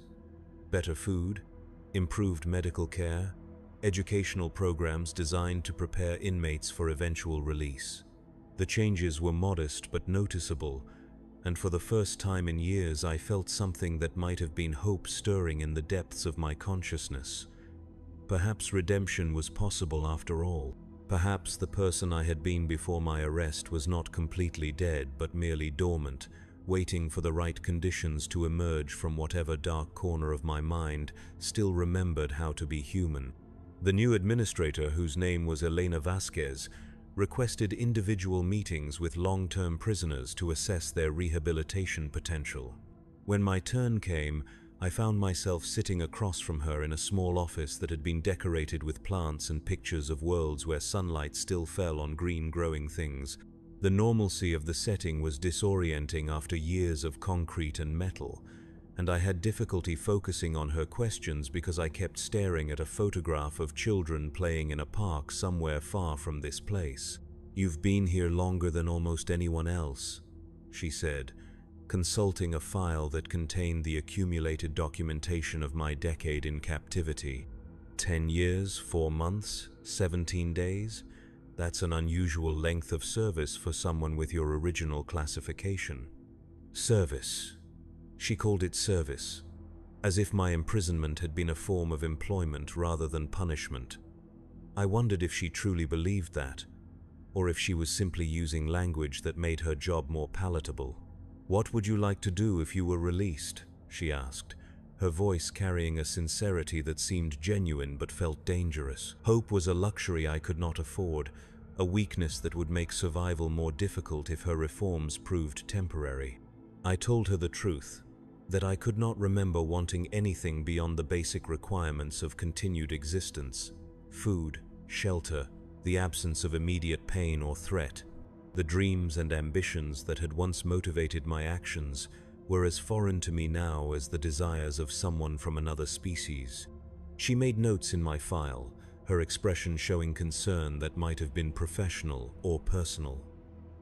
better food, improved medical care, educational programs designed to prepare inmates for eventual release. The changes were modest but noticeable, and for the first time in years I felt something that might have been hope stirring in the depths of my consciousness. Perhaps redemption was possible after all. Perhaps the person I had been before my arrest was not completely dead but merely dormant, waiting for the right conditions to emerge from whatever dark corner of my mind still remembered how to be human. The new administrator, whose name was Elena Vasquez, requested individual meetings with long-term prisoners to assess their rehabilitation potential. When my turn came, I found myself sitting across from her in a small office that had been decorated with plants and pictures of worlds where sunlight still fell on green growing things. The normalcy of the setting was disorienting after years of concrete and metal, and I had difficulty focusing on her questions because I kept staring at a photograph of children playing in a park somewhere far from this place. "You've been here longer than almost anyone else," she said, consulting a file that contained the accumulated documentation of my decade in captivity. 10 years, 4 months, 17 days? That's an unusual length of service for someone with your original classification. Service. She called it service, as if my imprisonment had been a form of employment rather than punishment. I wondered if she truly believed that, or if she was simply using language that made her job more palatable. "What would you like to do if you were released?" she asked, her voice carrying a sincerity that seemed genuine but felt dangerous. Hope was a luxury I could not afford, a weakness that would make survival more difficult if her reforms proved temporary. I told her the truth, that I could not remember wanting anything beyond the basic requirements of continued existence: food, shelter, the absence of immediate pain or threat. The dreams and ambitions that had once motivated my actions were as foreign to me now as the desires of someone from another species. She made notes in my file, her expression showing concern that might have been professional or personal.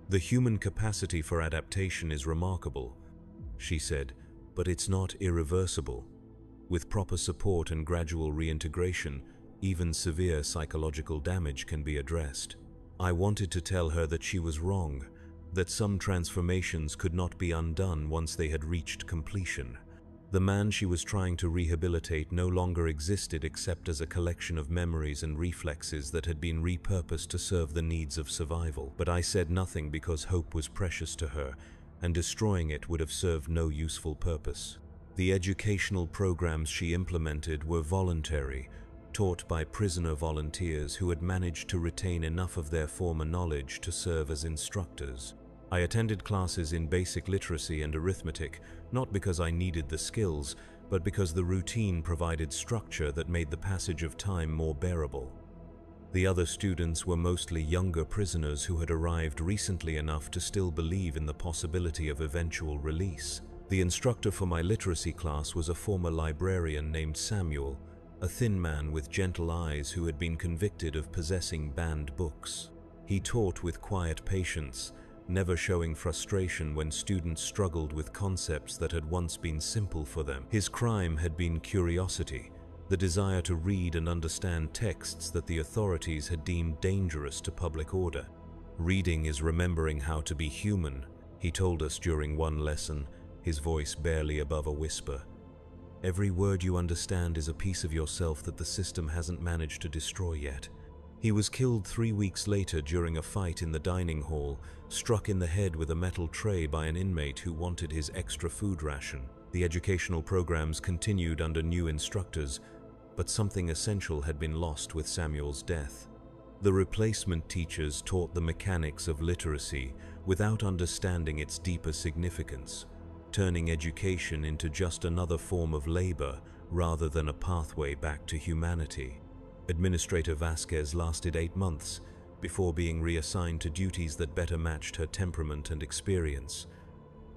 "The human capacity for adaptation is remarkable," she said, "but it's not irreversible. With proper support and gradual reintegration, even severe psychological damage can be addressed." I wanted to tell her that she was wrong, that some transformations could not be undone once they had reached completion. The man she was trying to rehabilitate no longer existed except as a collection of memories and reflexes that had been repurposed to serve the needs of survival. But I said nothing because hope was precious to her, and destroying it would have served no useful purpose. The educational programs she implemented were voluntary, taught by prisoner volunteers who had managed to retain enough of their former knowledge to serve as instructors. I attended classes in basic literacy and arithmetic, not because I needed the skills, but because the routine provided structure that made the passage of time more bearable. The other students were mostly younger prisoners who had arrived recently enough to still believe in the possibility of eventual release. The instructor for my literacy class was a former librarian named Samuel, a thin man with gentle eyes who had been convicted of possessing banned books. He taught with quiet patience, never showing frustration when students struggled with concepts that had once been simple for them. His crime had been curiosity, the desire to read and understand texts that the authorities had deemed dangerous to public order. "Reading is remembering how to be human," he told us during one lesson, his voice barely above a whisper. "Every word you understand is a piece of yourself that the system hasn't managed to destroy yet." He was killed 3 weeks later during a fight in the dining hall, struck in the head with a metal tray by an inmate who wanted his extra food ration. The educational programs continued under new instructors, but something essential had been lost with Samuel's death. The replacement teachers taught the mechanics of literacy without understanding its deeper significance, turning education into just another form of labor rather than a pathway back to humanity. Administrator Vasquez lasted 8 months before being reassigned to duties that better matched her temperament and experience.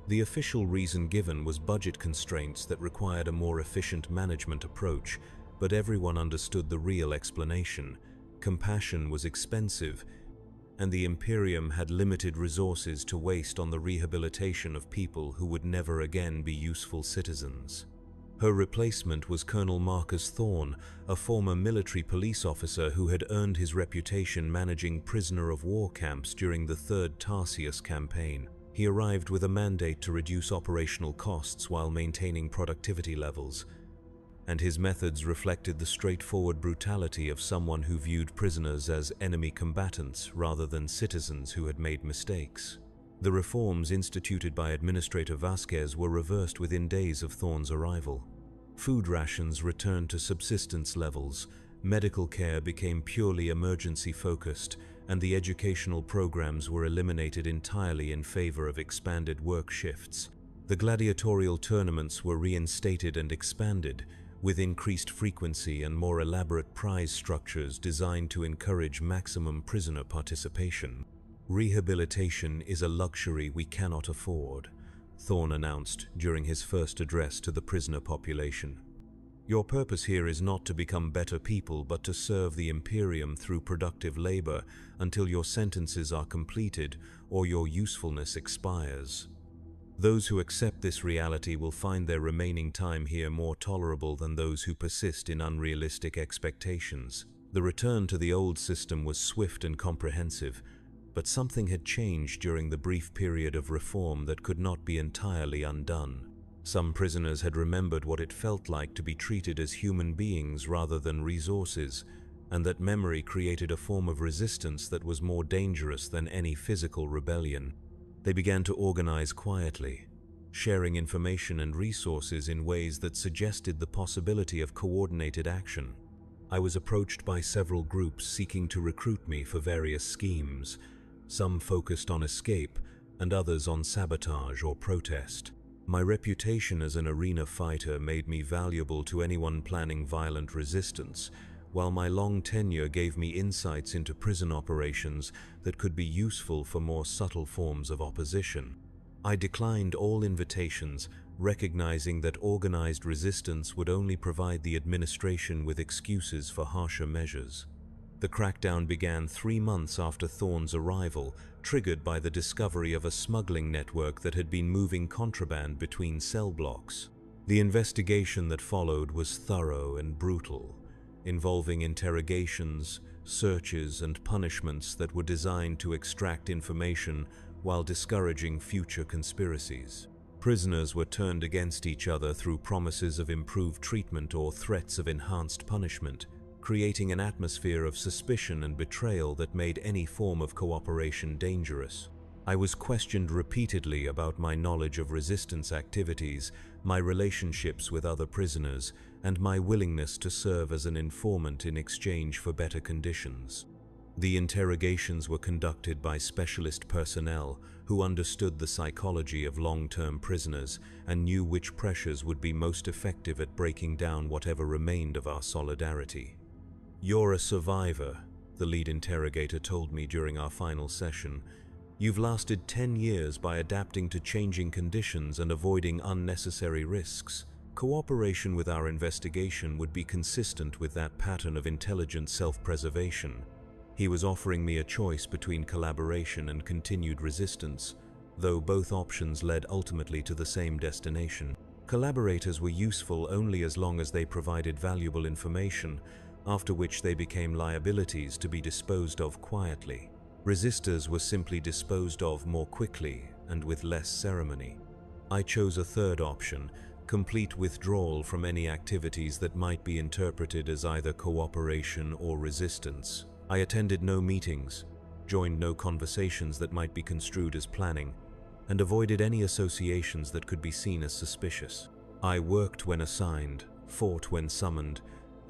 The official reason given was budget constraints that required a more efficient management approach, but everyone understood the real explanation. Compassion was expensive, and the Imperium had limited resources to waste on the rehabilitation of people who would never again be useful citizens. Her replacement was Colonel Marcus Thorne, a former military police officer who had earned his reputation managing prisoner of war camps during the Third Tarsius campaign. He arrived with a mandate to reduce operational costs while maintaining productivity levels, and his methods reflected the straightforward brutality of someone who viewed prisoners as enemy combatants rather than citizens who had made mistakes. The reforms instituted by Administrator Vasquez were reversed within days of Thorne's arrival. Food rations returned to subsistence levels, medical care became purely emergency-focused, and the educational programs were eliminated entirely in favor of expanded work shifts. The gladiatorial tournaments were reinstated and expanded, with increased frequency and more elaborate prize structures designed to encourage maximum prisoner participation. "Rehabilitation is a luxury we cannot afford," Thorne announced during his first address to the prisoner population. "Your purpose here is not to become better people, but to serve the Imperium through productive labor until your sentences are completed or your usefulness expires. Those who accept this reality will find their remaining time here more tolerable than those who persist in unrealistic expectations." The return to the old system was swift and comprehensive, but something had changed during the brief period of reform that could not be entirely undone. Some prisoners had remembered what it felt like to be treated as human beings rather than resources, and that memory created a form of resistance that was more dangerous than any physical rebellion. They began to organize quietly, sharing information and resources in ways that suggested the possibility of coordinated action. I was approached by several groups seeking to recruit me for various schemes, some focused on escape and others on sabotage or protest. My reputation as an arena fighter made me valuable to anyone planning violent resistance, while my long tenure gave me insights into prison operations that could be useful for more subtle forms of opposition. I declined all invitations, recognizing that organized resistance would only provide the administration with excuses for harsher measures. The crackdown began 3 months after Thorne's arrival, triggered by the discovery of a smuggling network that had been moving contraband between cell blocks. The investigation that followed was thorough and brutal, involving interrogations, searches, and punishments that were designed to extract information while discouraging future conspiracies. Prisoners were turned against each other through promises of improved treatment or threats of enhanced punishment, creating an atmosphere of suspicion and betrayal that made any form of cooperation dangerous. I was questioned repeatedly about my knowledge of resistance activities, my relationships with other prisoners, and my willingness to serve as an informant in exchange for better conditions. The interrogations were conducted by specialist personnel who understood the psychology of long-term prisoners and knew which pressures would be most effective at breaking down whatever remained of our solidarity. "You're a survivor," the lead interrogator told me during our final session, You've lasted 10 years by adapting to changing conditions and avoiding unnecessary risks. Cooperation with our investigation would be consistent with that pattern of intelligent self-preservation. He was offering me a choice between collaboration and continued resistance, though both options led ultimately to the same destination. Collaborators were useful only as long as they provided valuable information, after which they became liabilities to be disposed of quietly. Resistors were simply disposed of more quickly and with less ceremony. I chose a third option, complete withdrawal from any activities that might be interpreted as either cooperation or resistance. I attended no meetings, joined no conversations that might be construed as planning, and avoided any associations that could be seen as suspicious. I worked when assigned, fought when summoned,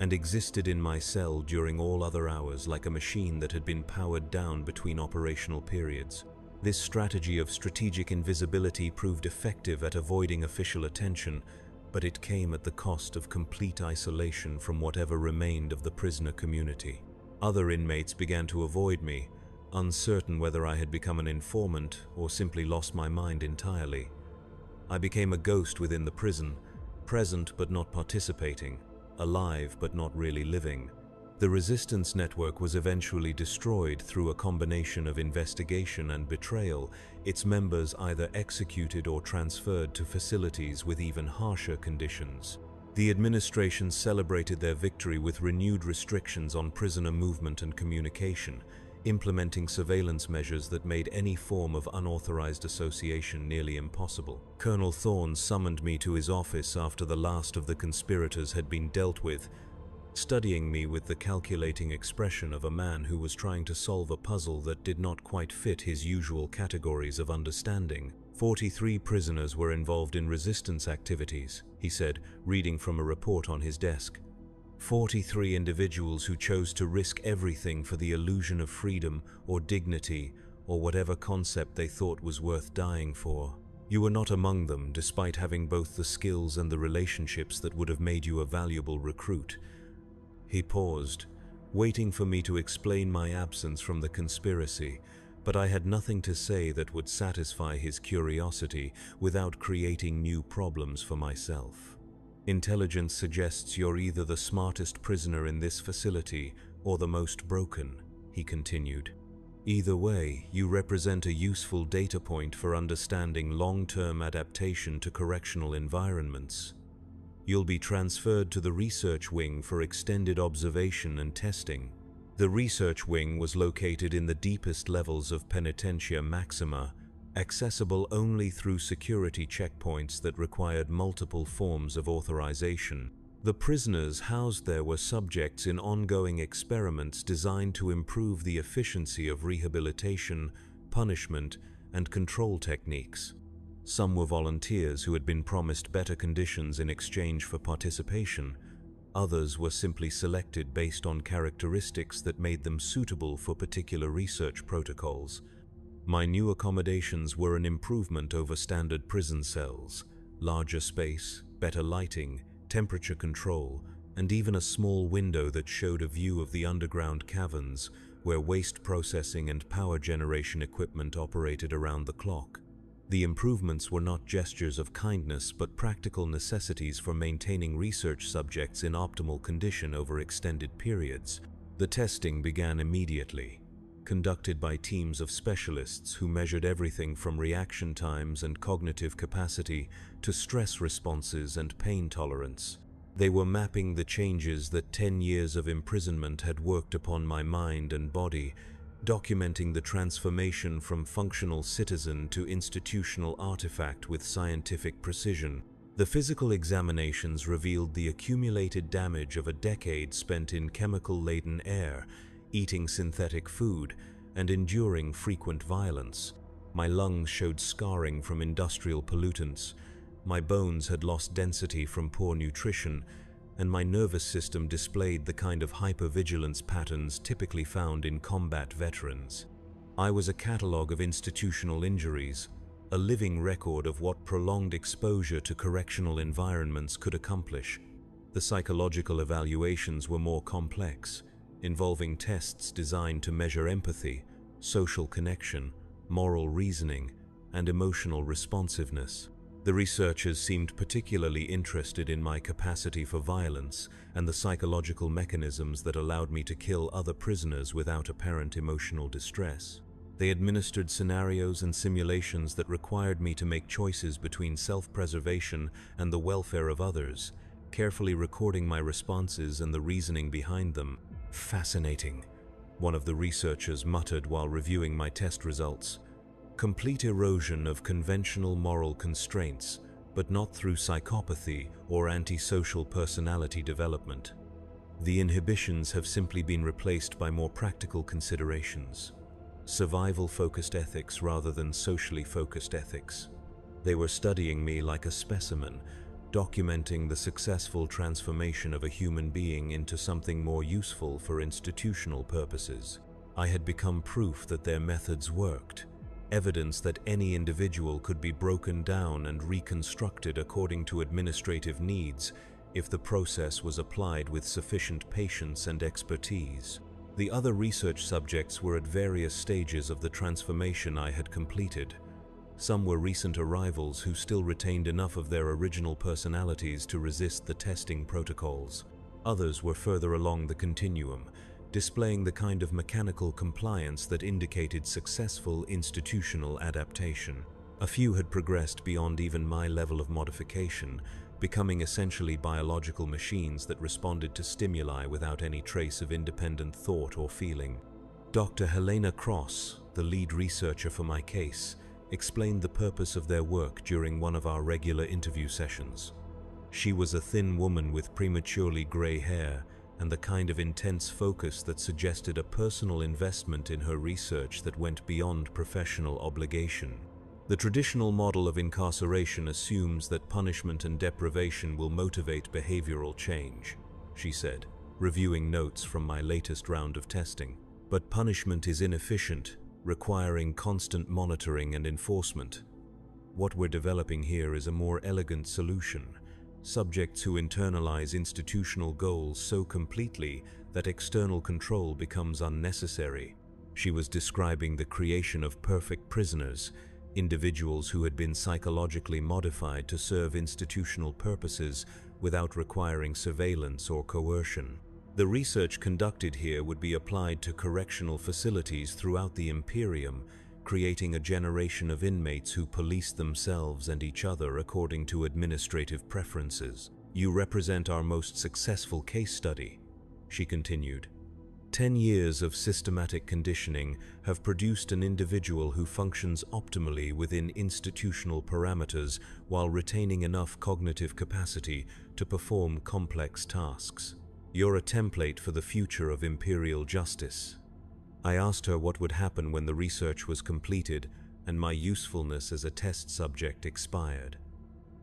and existed in my cell during all other hours like a machine that had been powered down between operational periods. This strategy of strategic invisibility proved effective at avoiding official attention, but it came at the cost of complete isolation from whatever remained of the prisoner community. Other inmates began to avoid me, uncertain whether I had become an informant or simply lost my mind entirely. I became a ghost within the prison, present but not participating, alive but not really living. The resistance network was eventually destroyed through a combination of investigation and betrayal, its members either executed or transferred to facilities with even harsher conditions. The administration celebrated their victory with renewed restrictions on prisoner movement and communication, implementing surveillance measures that made any form of unauthorized association nearly impossible. Colonel Thorne summoned me to his office after the last of the conspirators had been dealt with, studying me with the calculating expression of a man who was trying to solve a puzzle that did not quite fit his usual categories of understanding. 43 prisoners were involved in resistance activities, he said, reading from a report on his desk. 43 individuals who chose to risk everything for the illusion of freedom or dignity or whatever concept they thought was worth dying for. You were not among them, despite having both the skills and the relationships that would have made you a valuable recruit. He paused, waiting for me to explain my absence from the conspiracy, but I had nothing to say that would satisfy his curiosity without creating new problems for myself. Intelligence suggests you're either the smartest prisoner in this facility or the most broken, he continued. Either way, you represent a useful data point for understanding long-term adaptation to correctional environments. You'll be transferred to the research wing for extended observation and testing. The research wing was located in the deepest levels of Penitentia Maxima, accessible only through security checkpoints that required multiple forms of authorization. The prisoners housed there were subjects in ongoing experiments designed to improve the efficiency of rehabilitation, punishment, and control techniques. Some were volunteers who had been promised better conditions in exchange for participation. Others were simply selected based on characteristics that made them suitable for particular research protocols. My new accommodations were an improvement over standard prison cells: larger space, better lighting, temperature control, and even a small window that showed a view of the underground caverns where waste processing and power generation equipment operated around the clock. The improvements were not gestures of kindness but practical necessities for maintaining research subjects in optimal condition over extended periods. The testing began immediately, conducted by teams of specialists who measured everything from reaction times and cognitive capacity to stress responses and pain tolerance. They were mapping the changes that 10 years of imprisonment had worked upon my mind and body, documenting the transformation from functional citizen to institutional artifact with scientific precision. The physical examinations revealed the accumulated damage of a decade spent in chemical-laden air, eating synthetic food, and enduring frequent violence. My lungs showed scarring from industrial pollutants, my bones had lost density from poor nutrition, and my nervous system displayed the kind of hypervigilance patterns typically found in combat veterans. I was a catalogue of institutional injuries, a living record of what prolonged exposure to correctional environments could accomplish. The psychological evaluations were more complex, involving tests designed to measure empathy, social connection, moral reasoning, and emotional responsiveness. The researchers seemed particularly interested in my capacity for violence and the psychological mechanisms that allowed me to kill other prisoners without apparent emotional distress. They administered scenarios and simulations that required me to make choices between self-preservation and the welfare of others, carefully recording my responses and the reasoning behind them. "Fascinating," one of the researchers muttered while reviewing my test results. "Complete erosion of conventional moral constraints, but not through psychopathy or antisocial personality development. The inhibitions have simply been replaced by more practical considerations. Survival-focused ethics rather than socially focused ethics. They were studying me like a specimen, documenting the successful transformation of a human being into something more useful for institutional purposes. I had become proof that their methods worked, evidence that any individual could be broken down and reconstructed according to administrative needs if the process was applied with sufficient patience and expertise. The other research subjects were at various stages of the transformation I had completed. Some were recent arrivals who still retained enough of their original personalities to resist the testing protocols. Others were further along the continuum, displaying the kind of mechanical compliance that indicated successful institutional adaptation. A few had progressed beyond even my level of modification, becoming essentially biological machines that responded to stimuli without any trace of independent thought or feeling. Dr. Helena Cross, the lead researcher for my case, explained the purpose of their work during one of our regular interview sessions. She was a thin woman with prematurely gray hair and the kind of intense focus that suggested a personal investment in her research that went beyond professional obligation. "The traditional model of incarceration assumes that punishment and deprivation will motivate behavioral change," she said, reviewing notes from my latest round of testing. "But punishment is inefficient, requiring constant monitoring and enforcement. What we're developing here is a more elegant solution. Subjects who internalize institutional goals so completely that external control becomes unnecessary." She was describing the creation of perfect prisoners, individuals who had been psychologically modified to serve institutional purposes without requiring surveillance or coercion. The research conducted here would be applied to correctional facilities throughout the Imperium, creating a generation of inmates who police themselves and each other according to administrative preferences. "You represent our most successful case study," she continued. 10 years of systematic conditioning have produced an individual who functions optimally within institutional parameters while retaining enough cognitive capacity to perform complex tasks. You're a template for the future of imperial justice. I asked her what would happen when the research was completed and my usefulness as a test subject expired.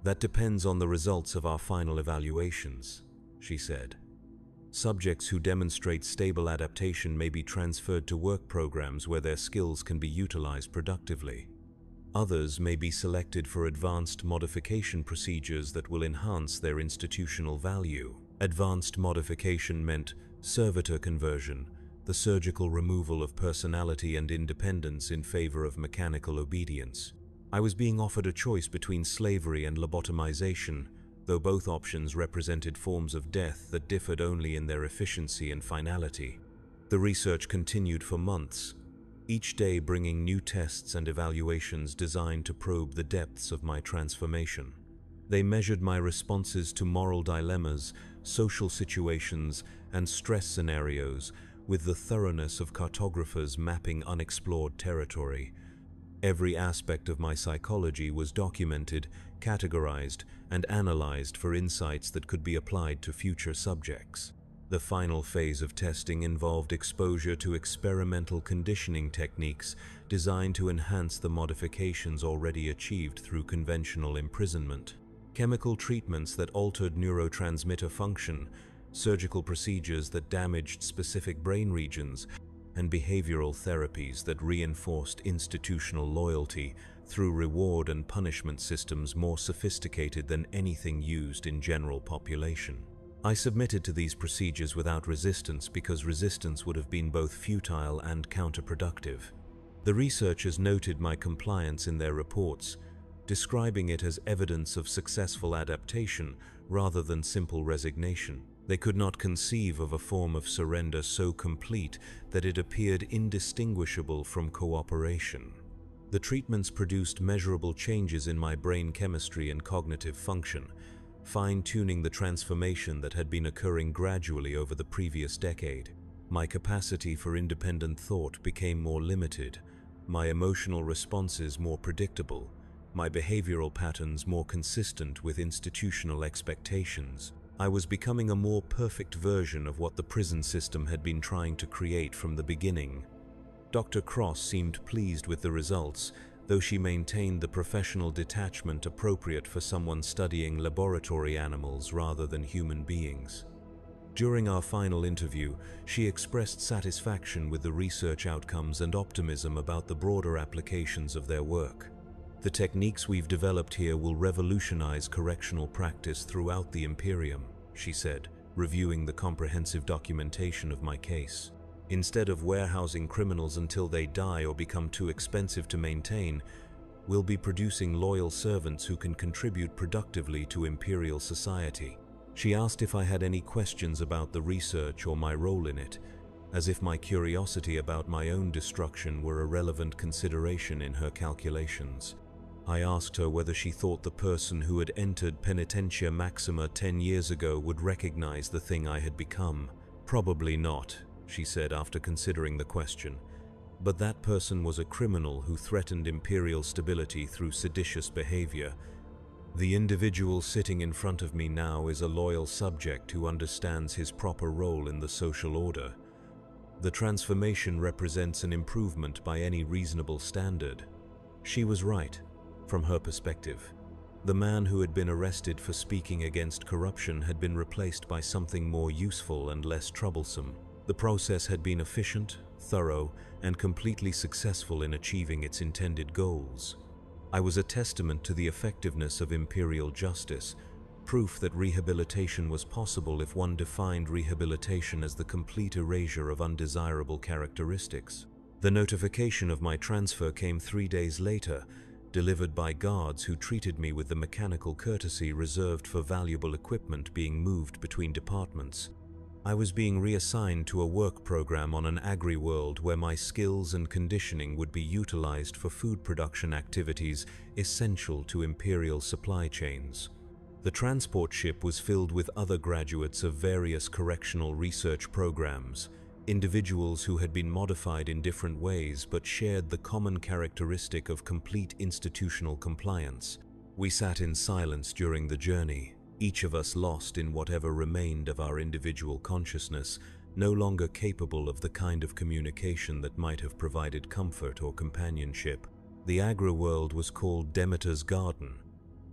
"That depends on the results of our final evaluations," she said. "Subjects who demonstrate stable adaptation may be transferred to work programs where their skills can be utilized productively. Others may be selected for advanced modification procedures that will enhance their institutional value." Advanced modification meant servitor conversion, the surgical removal of personality and independence in favor of mechanical obedience. I was being offered a choice between slavery and lobotomization, though both options represented forms of death that differed only in their efficiency and finality. The research continued for months, each day bringing new tests and evaluations designed to probe the depths of my transformation. They measured my responses to moral dilemmas, social situations, and stress scenarios with the thoroughness of cartographers mapping unexplored territory. Every aspect of my psychology was documented, categorized, and analyzed for insights that could be applied to future subjects. The final phase of testing involved exposure to experimental conditioning techniques designed to enhance the modifications already achieved through conventional imprisonment. Chemical treatments that altered neurotransmitter function, surgical procedures that damaged specific brain regions, and behavioral therapies that reinforced institutional loyalty through reward and punishment systems more sophisticated than anything used in general population. I submitted to these procedures without resistance because resistance would have been both futile and counterproductive. The researchers noted my compliance in their reports, describing it as evidence of successful adaptation rather than simple resignation. They could not conceive of a form of surrender so complete that it appeared indistinguishable from cooperation. The treatments produced measurable changes in my brain chemistry and cognitive function, fine-tuning the transformation that had been occurring gradually over the previous decade. My capacity for independent thought became more limited, my emotional responses more predictable, my behavioral patterns more consistent with institutional expectations. I was becoming a more perfect version of what the prison system had been trying to create from the beginning. Dr. Cross seemed pleased with the results, though she maintained the professional detachment appropriate for someone studying laboratory animals rather than human beings. During our final interview, she expressed satisfaction with the research outcomes and optimism about the broader applications of their work. The techniques we've developed here will revolutionize correctional practice throughout the Imperium, she said, reviewing the comprehensive documentation of my case. Instead of warehousing criminals until they die or become too expensive to maintain, we'll be producing loyal servants who can contribute productively to Imperial society. She asked if I had any questions about the research or my role in it, as if my curiosity about my own destruction were a relevant consideration in her calculations. I asked her whether she thought the person who had entered Penitentia Maxima 10 years ago would recognize the thing I had become. Probably not, she said after considering the question. But that person was a criminal who threatened Imperial stability through seditious behavior. The individual sitting in front of me now is a loyal subject who understands his proper role in the social order. The transformation represents an improvement by any reasonable standard. She was right. From her perspective, the man who had been arrested for speaking against corruption had been replaced by something more useful and less troublesome. The process had been efficient, thorough, and completely successful in achieving its intended goals. I was a testament to the effectiveness of imperial justice, proof that rehabilitation was possible if one defined rehabilitation as the complete erasure of undesirable characteristics. The notification of my transfer came 3 days later, delivered by guards who treated me with the mechanical courtesy reserved for valuable equipment being moved between departments. I was being reassigned to a work program on an agri-world where my skills and conditioning would be utilized for food production activities essential to imperial supply chains. The transport ship was filled with other graduates of various correctional research programs, individuals who had been modified in different ways but shared the common characteristic of complete institutional compliance. We sat in silence during the journey, each of us lost in whatever remained of our individual consciousness, no longer capable of the kind of communication that might have provided comfort or companionship. The agri-world was called Demeter's Garden,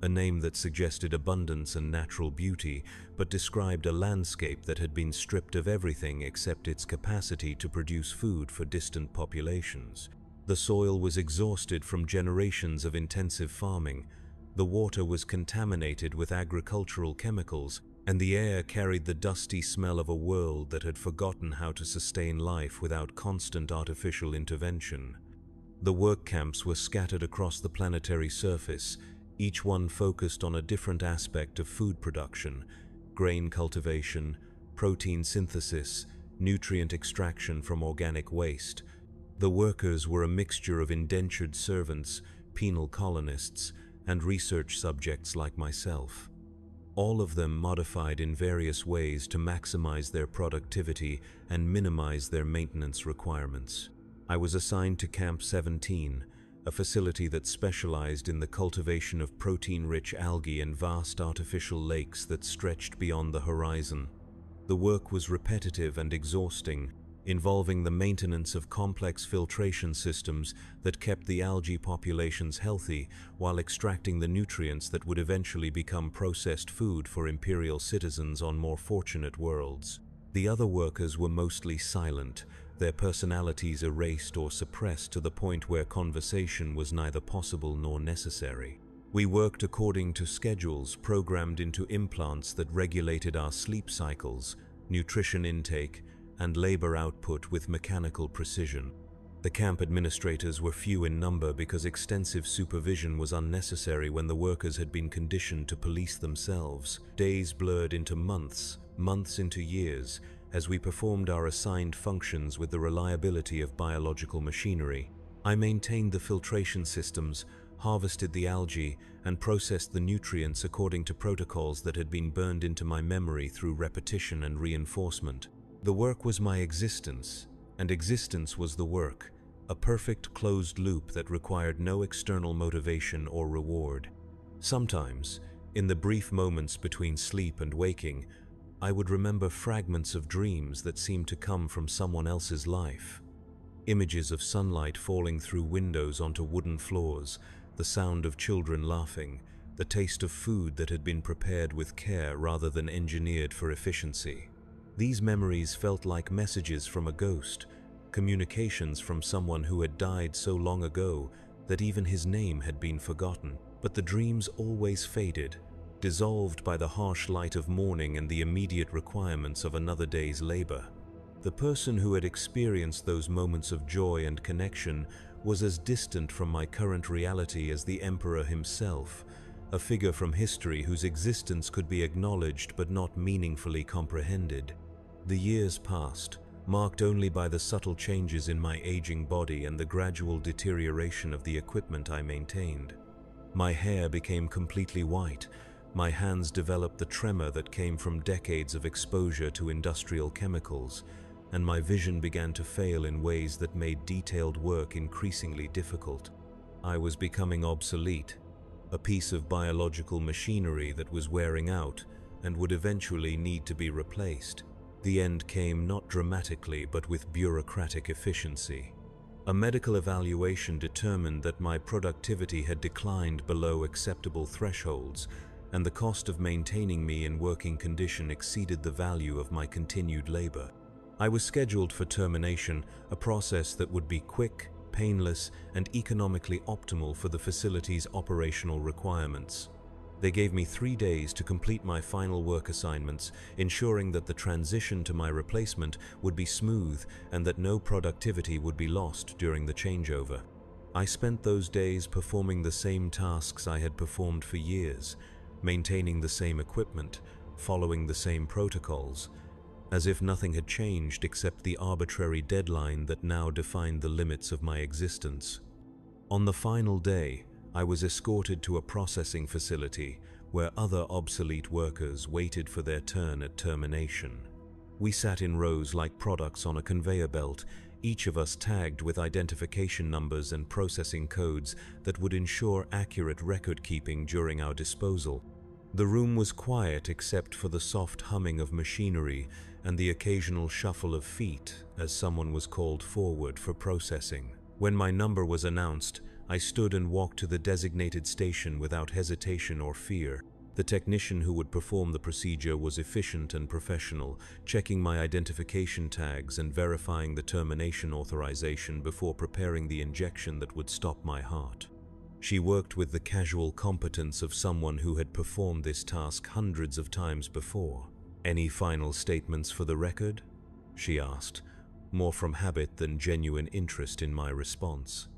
a name that suggested abundance and natural beauty, but described a landscape that had been stripped of everything except its capacity to produce food for distant populations. The soil was exhausted from generations of intensive farming, the water was contaminated with agricultural chemicals, and the air carried the dusty smell of a world that had forgotten how to sustain life without constant artificial intervention. The work camps were scattered across the planetary surface, each one focused on a different aspect of food production: grain cultivation, protein synthesis, nutrient extraction from organic waste. The workers were a mixture of indentured servants, penal colonists, and research subjects like myself. All of them modified in various ways to maximize their productivity and minimize their maintenance requirements. I was assigned to Camp 17, a facility that specialized in the cultivation of protein-rich algae in vast artificial lakes that stretched beyond the horizon. The work was repetitive and exhausting, involving the maintenance of complex filtration systems that kept the algae populations healthy while extracting the nutrients that would eventually become processed food for imperial citizens on more fortunate worlds. The other workers were mostly silent, their personalities erased or suppressed to the point where conversation was neither possible nor necessary. We worked according to schedules programmed into implants that regulated our sleep cycles, nutrition intake, and labor output with mechanical precision. The camp administrators were few in number because extensive supervision was unnecessary when the workers had been conditioned to police themselves. Days blurred into months, months into years, as we performed our assigned functions with the reliability of biological machinery. I maintained the filtration systems, harvested the algae, and processed the nutrients according to protocols that had been burned into my memory through repetition and reinforcement. The work was my existence, and existence was the work, a perfect closed loop that required no external motivation or reward. Sometimes, in the brief moments between sleep and waking, I would remember fragments of dreams that seemed to come from someone else's life. Images of sunlight falling through windows onto wooden floors, the sound of children laughing, the taste of food that had been prepared with care rather than engineered for efficiency. These memories felt like messages from a ghost, communications from someone who had died so long ago that even his name had been forgotten. But the dreams always faded, dissolved by the harsh light of morning and the immediate requirements of another day's labor. The person who had experienced those moments of joy and connection was as distant from my current reality as the Emperor himself, a figure from history whose existence could be acknowledged but not meaningfully comprehended. The years passed, marked only by the subtle changes in my aging body and the gradual deterioration of the equipment I maintained. My hair became completely white, my hands developed the tremor that came from decades of exposure to industrial chemicals, and my vision began to fail in ways that made detailed work increasingly difficult. I was becoming obsolete, a piece of biological machinery that was wearing out and would eventually need to be replaced. The end came not dramatically but with bureaucratic efficiency. A medical evaluation determined that my productivity had declined below acceptable thresholds, and the cost of maintaining me in working condition exceeded the value of my continued labor. I was scheduled for termination, a process that would be quick, painless, and economically optimal for the facility's operational requirements. They gave me 3 days to complete my final work assignments, ensuring that the transition to my replacement would be smooth and that no productivity would be lost during the changeover. I spent those days performing the same tasks I had performed for years, maintaining the same equipment, following the same protocols, as if nothing had changed except the arbitrary deadline that now defined the limits of my existence. On the final day, I was escorted to a processing facility where other obsolete workers waited for their turn at termination. We sat in rows like products on a conveyor belt, each of us tagged with identification numbers and processing codes that would ensure accurate record-keeping during our disposal. The room was quiet except for the soft humming of machinery and the occasional shuffle of feet as someone was called forward for processing. When my number was announced, I stood and walked to the designated station without hesitation or fear. The technician who would perform the procedure was efficient and professional, checking my identification tags and verifying the termination authorization before preparing the injection that would stop my heart. She worked with the casual competence of someone who had performed this task hundreds of times before. "Any final statements for the record?" she asked, more from habit than genuine interest in my response.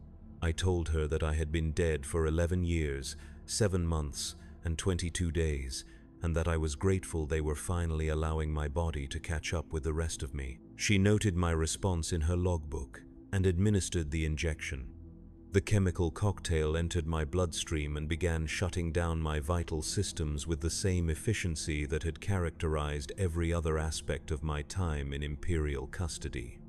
I told her that I had been dead for 11 years, 7 months, and 22 days, and that I was grateful they were finally allowing my body to catch up with the rest of me. She noted my response in her logbook and administered the injection. The chemical cocktail entered my bloodstream and began shutting down my vital systems with the same efficiency that had characterized every other aspect of my time in Imperial custody.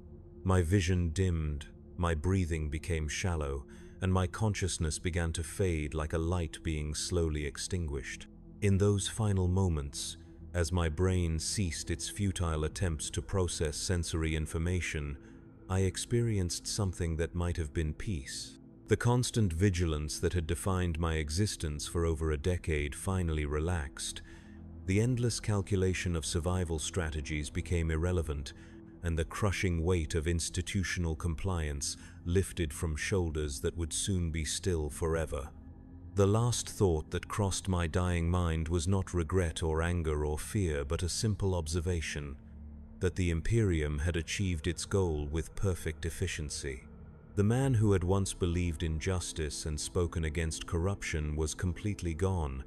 My vision dimmed, my breathing became shallow, and my consciousness began to fade like a light being slowly extinguished. In those final moments, as my brain ceased its futile attempts to process sensory information, I experienced something that might have been peace. The constant vigilance that had defined my existence for over a decade finally relaxed. The endless calculation of survival strategies became irrelevant, and the crushing weight of institutional compliance lifted from shoulders that would soon be still forever. The last thought that crossed my dying mind was not regret or anger or fear, but a simple observation that the Imperium had achieved its goal with perfect efficiency. The man who had once believed in justice and spoken against corruption was completely gone,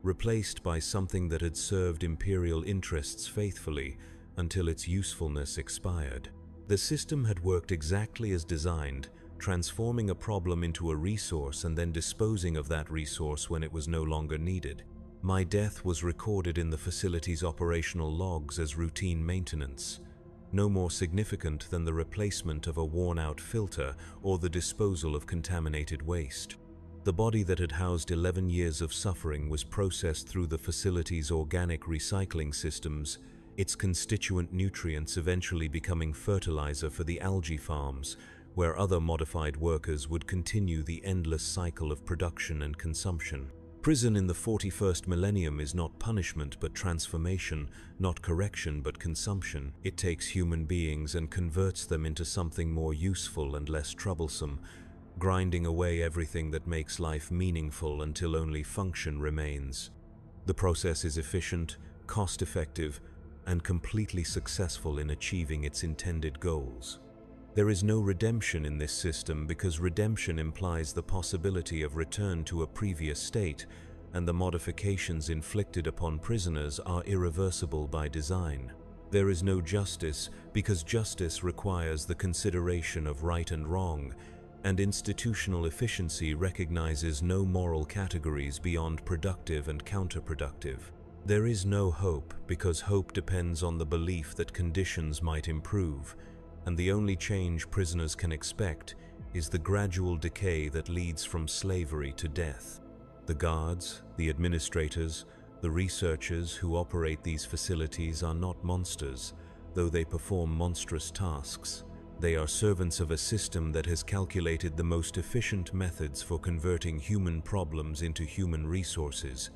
replaced by something that had served imperial interests faithfully until its usefulness expired. The system had worked exactly as designed, transforming a problem into a resource and then disposing of that resource when it was no longer needed. My death was recorded in the facility's operational logs as routine maintenance, no more significant than the replacement of a worn-out filter or the disposal of contaminated waste. The body that had housed 11 years of suffering was processed through the facility's organic recycling systems, its constituent nutrients eventually becoming fertilizer for the algae farms, where other modified workers would continue the endless cycle of production and consumption. Prison in the 41st millennium is not punishment but transformation, not correction but consumption. It takes human beings and converts them into something more useful and less troublesome, grinding away everything that makes life meaningful until only function remains. The process is efficient, cost-effective, and completely successful in achieving its intended goals. There is no redemption in this system because redemption implies the possibility of return to a previous state, and the modifications inflicted upon prisoners are irreversible by design. There is no justice because justice requires the consideration of right and wrong, and institutional efficiency recognizes no moral categories beyond productive and counterproductive. There is no hope because hope depends on the belief that conditions might improve, and the only change prisoners can expect is the gradual decay that leads from slavery to death. The guards, the administrators, the researchers who operate these facilities are not monsters, though they perform monstrous tasks. They are servants of a system that has calculated the most efficient methods for converting human problems into human resources,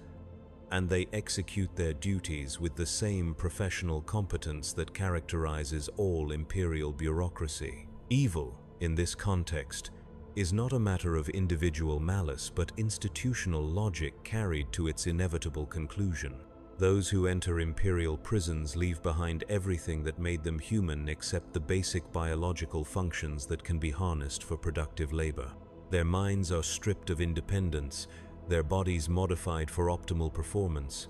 and they execute their duties with the same professional competence that characterizes all imperial bureaucracy. Evil, in this context, is not a matter of individual malice but institutional logic carried to its inevitable conclusion. Those who enter imperial prisons leave behind everything that made them human except the basic biological functions that can be harnessed for productive labor. Their minds are stripped of independence, their bodies modified for optimal performance,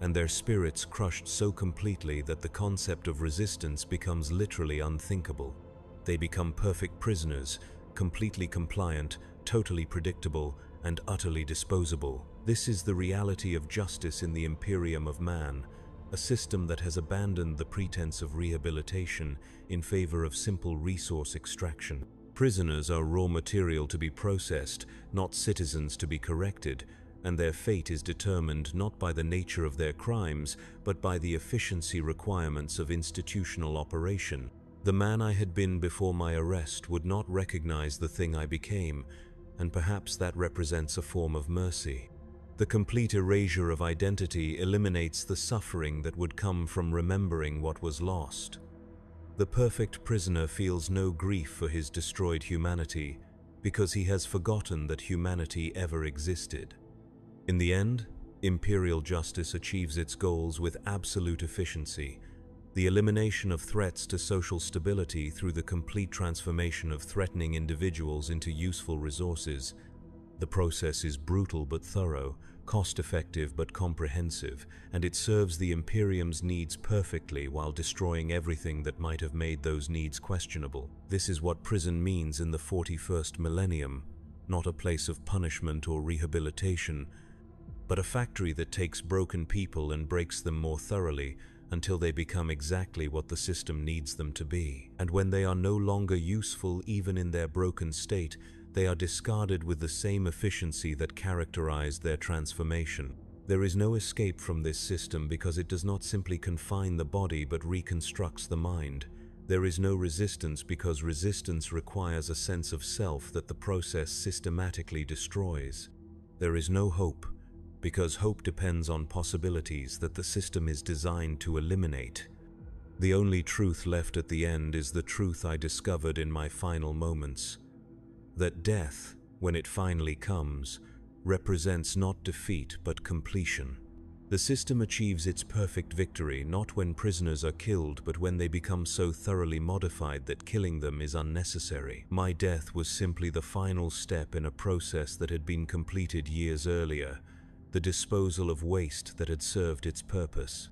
and their spirits crushed so completely that the concept of resistance becomes literally unthinkable. They become perfect prisoners, completely compliant, totally predictable, and utterly disposable. This is the reality of justice in the Imperium of Man, a system that has abandoned the pretense of rehabilitation in favor of simple resource extraction. Prisoners are raw material to be processed, not citizens to be corrected, and their fate is determined not by the nature of their crimes, but by the efficiency requirements of institutional operation. The man I had been before my arrest would not recognize the thing I became, and perhaps that represents a form of mercy. The complete erasure of identity eliminates the suffering that would come from remembering what was lost. The perfect prisoner feels no grief for his destroyed humanity because he has forgotten that humanity ever existed. In the end, imperial justice achieves its goals with absolute efficiency, the elimination of threats to social stability through the complete transformation of threatening individuals into useful resources. The process is brutal but thorough, cost-effective but comprehensive, and it serves the Imperium's needs perfectly while destroying everything that might have made those needs questionable. This is what prison means in the 41st millennium, not a place of punishment or rehabilitation, but a factory that takes broken people and breaks them more thoroughly until they become exactly what the system needs them to be. And when they are no longer useful even in their broken state, they are discarded with the same efficiency that characterized their transformation. There is no escape from this system because it does not simply confine the body but reconstructs the mind. There is no resistance because resistance requires a sense of self that the process systematically destroys. There is no hope because hope depends on possibilities that the system is designed to eliminate. The only truth left at the end is the truth I discovered in my final moments: that death, when it finally comes, represents not defeat but completion. The system achieves its perfect victory not when prisoners are killed, but when they become so thoroughly modified that killing them is unnecessary. My death was simply the final step in a process that had been completed years earlier, the disposal of waste that had served its purpose.